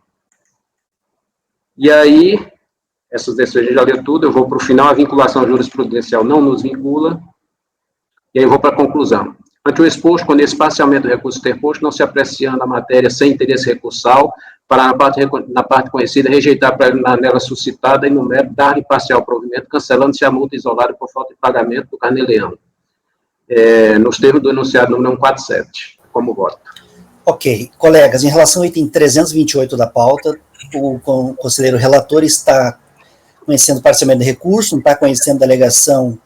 E aí, essas decisões já leu tudo, eu vou para o final, a vinculação jurisprudencial não nos vincula, e aí eu vou para a conclusão. Ante o exposto, quando esse parcialmente do recurso interposto, não se apreciando a matéria sem interesse recursal, para na parte conhecida, rejeitar a nela suscitada e no mérito dar-lhe parcial provimento, cancelando-se a multa isolada por falta de pagamento do carnê-leão. Nos termos do enunciado número 147, como voto. Ok. Colegas, em relação ao item 328 da pauta, o conselheiro relator está conhecendo parcialmente do recurso, não está conhecendo da alegação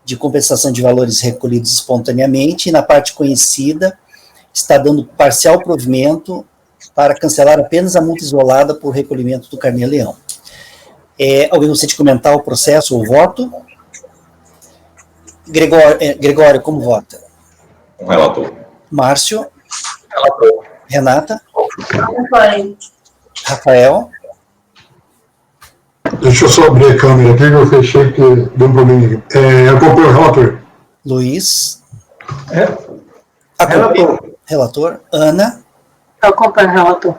de compensação de valores recolhidos espontaneamente, e na parte conhecida, está dando parcial provimento para cancelar apenas a multa isolada por recolhimento do carnê-leão. Alguém gostaria de comentar o processo ou o voto? Gregório, como vota? Um relator. Márcio? Relator. Renata? Acompanho. Rafael? Deixa eu só abrir a câmera aqui que eu fechei que deu um problema aqui. Eu acompanho o relator. Luiz? Relator. Ana? Eu acompanho o relator.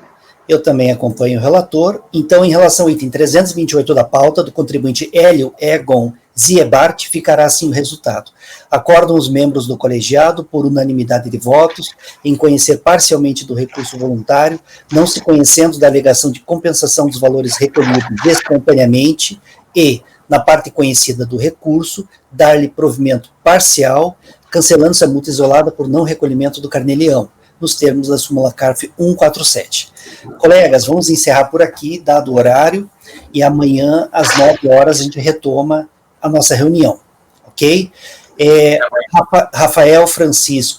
Eu também acompanho o relator. Então, em relação ao item 328 da pauta, do contribuinte Hélio Egon Ziebart, ficará assim o resultado. Acordam os membros do colegiado, por unanimidade de votos, em conhecer parcialmente do recurso voluntário, não se conhecendo da alegação de compensação dos valores recolhidos espontaneamente e, na parte conhecida do recurso, dar-lhe provimento parcial, cancelando-se a multa isolada por não recolhimento do carnê-leão, nos termos da súmula CARF 147. Colegas, vamos encerrar por aqui, dado o horário, e amanhã, às 9 horas, a gente retoma a nossa reunião, ok? Rafael Francisco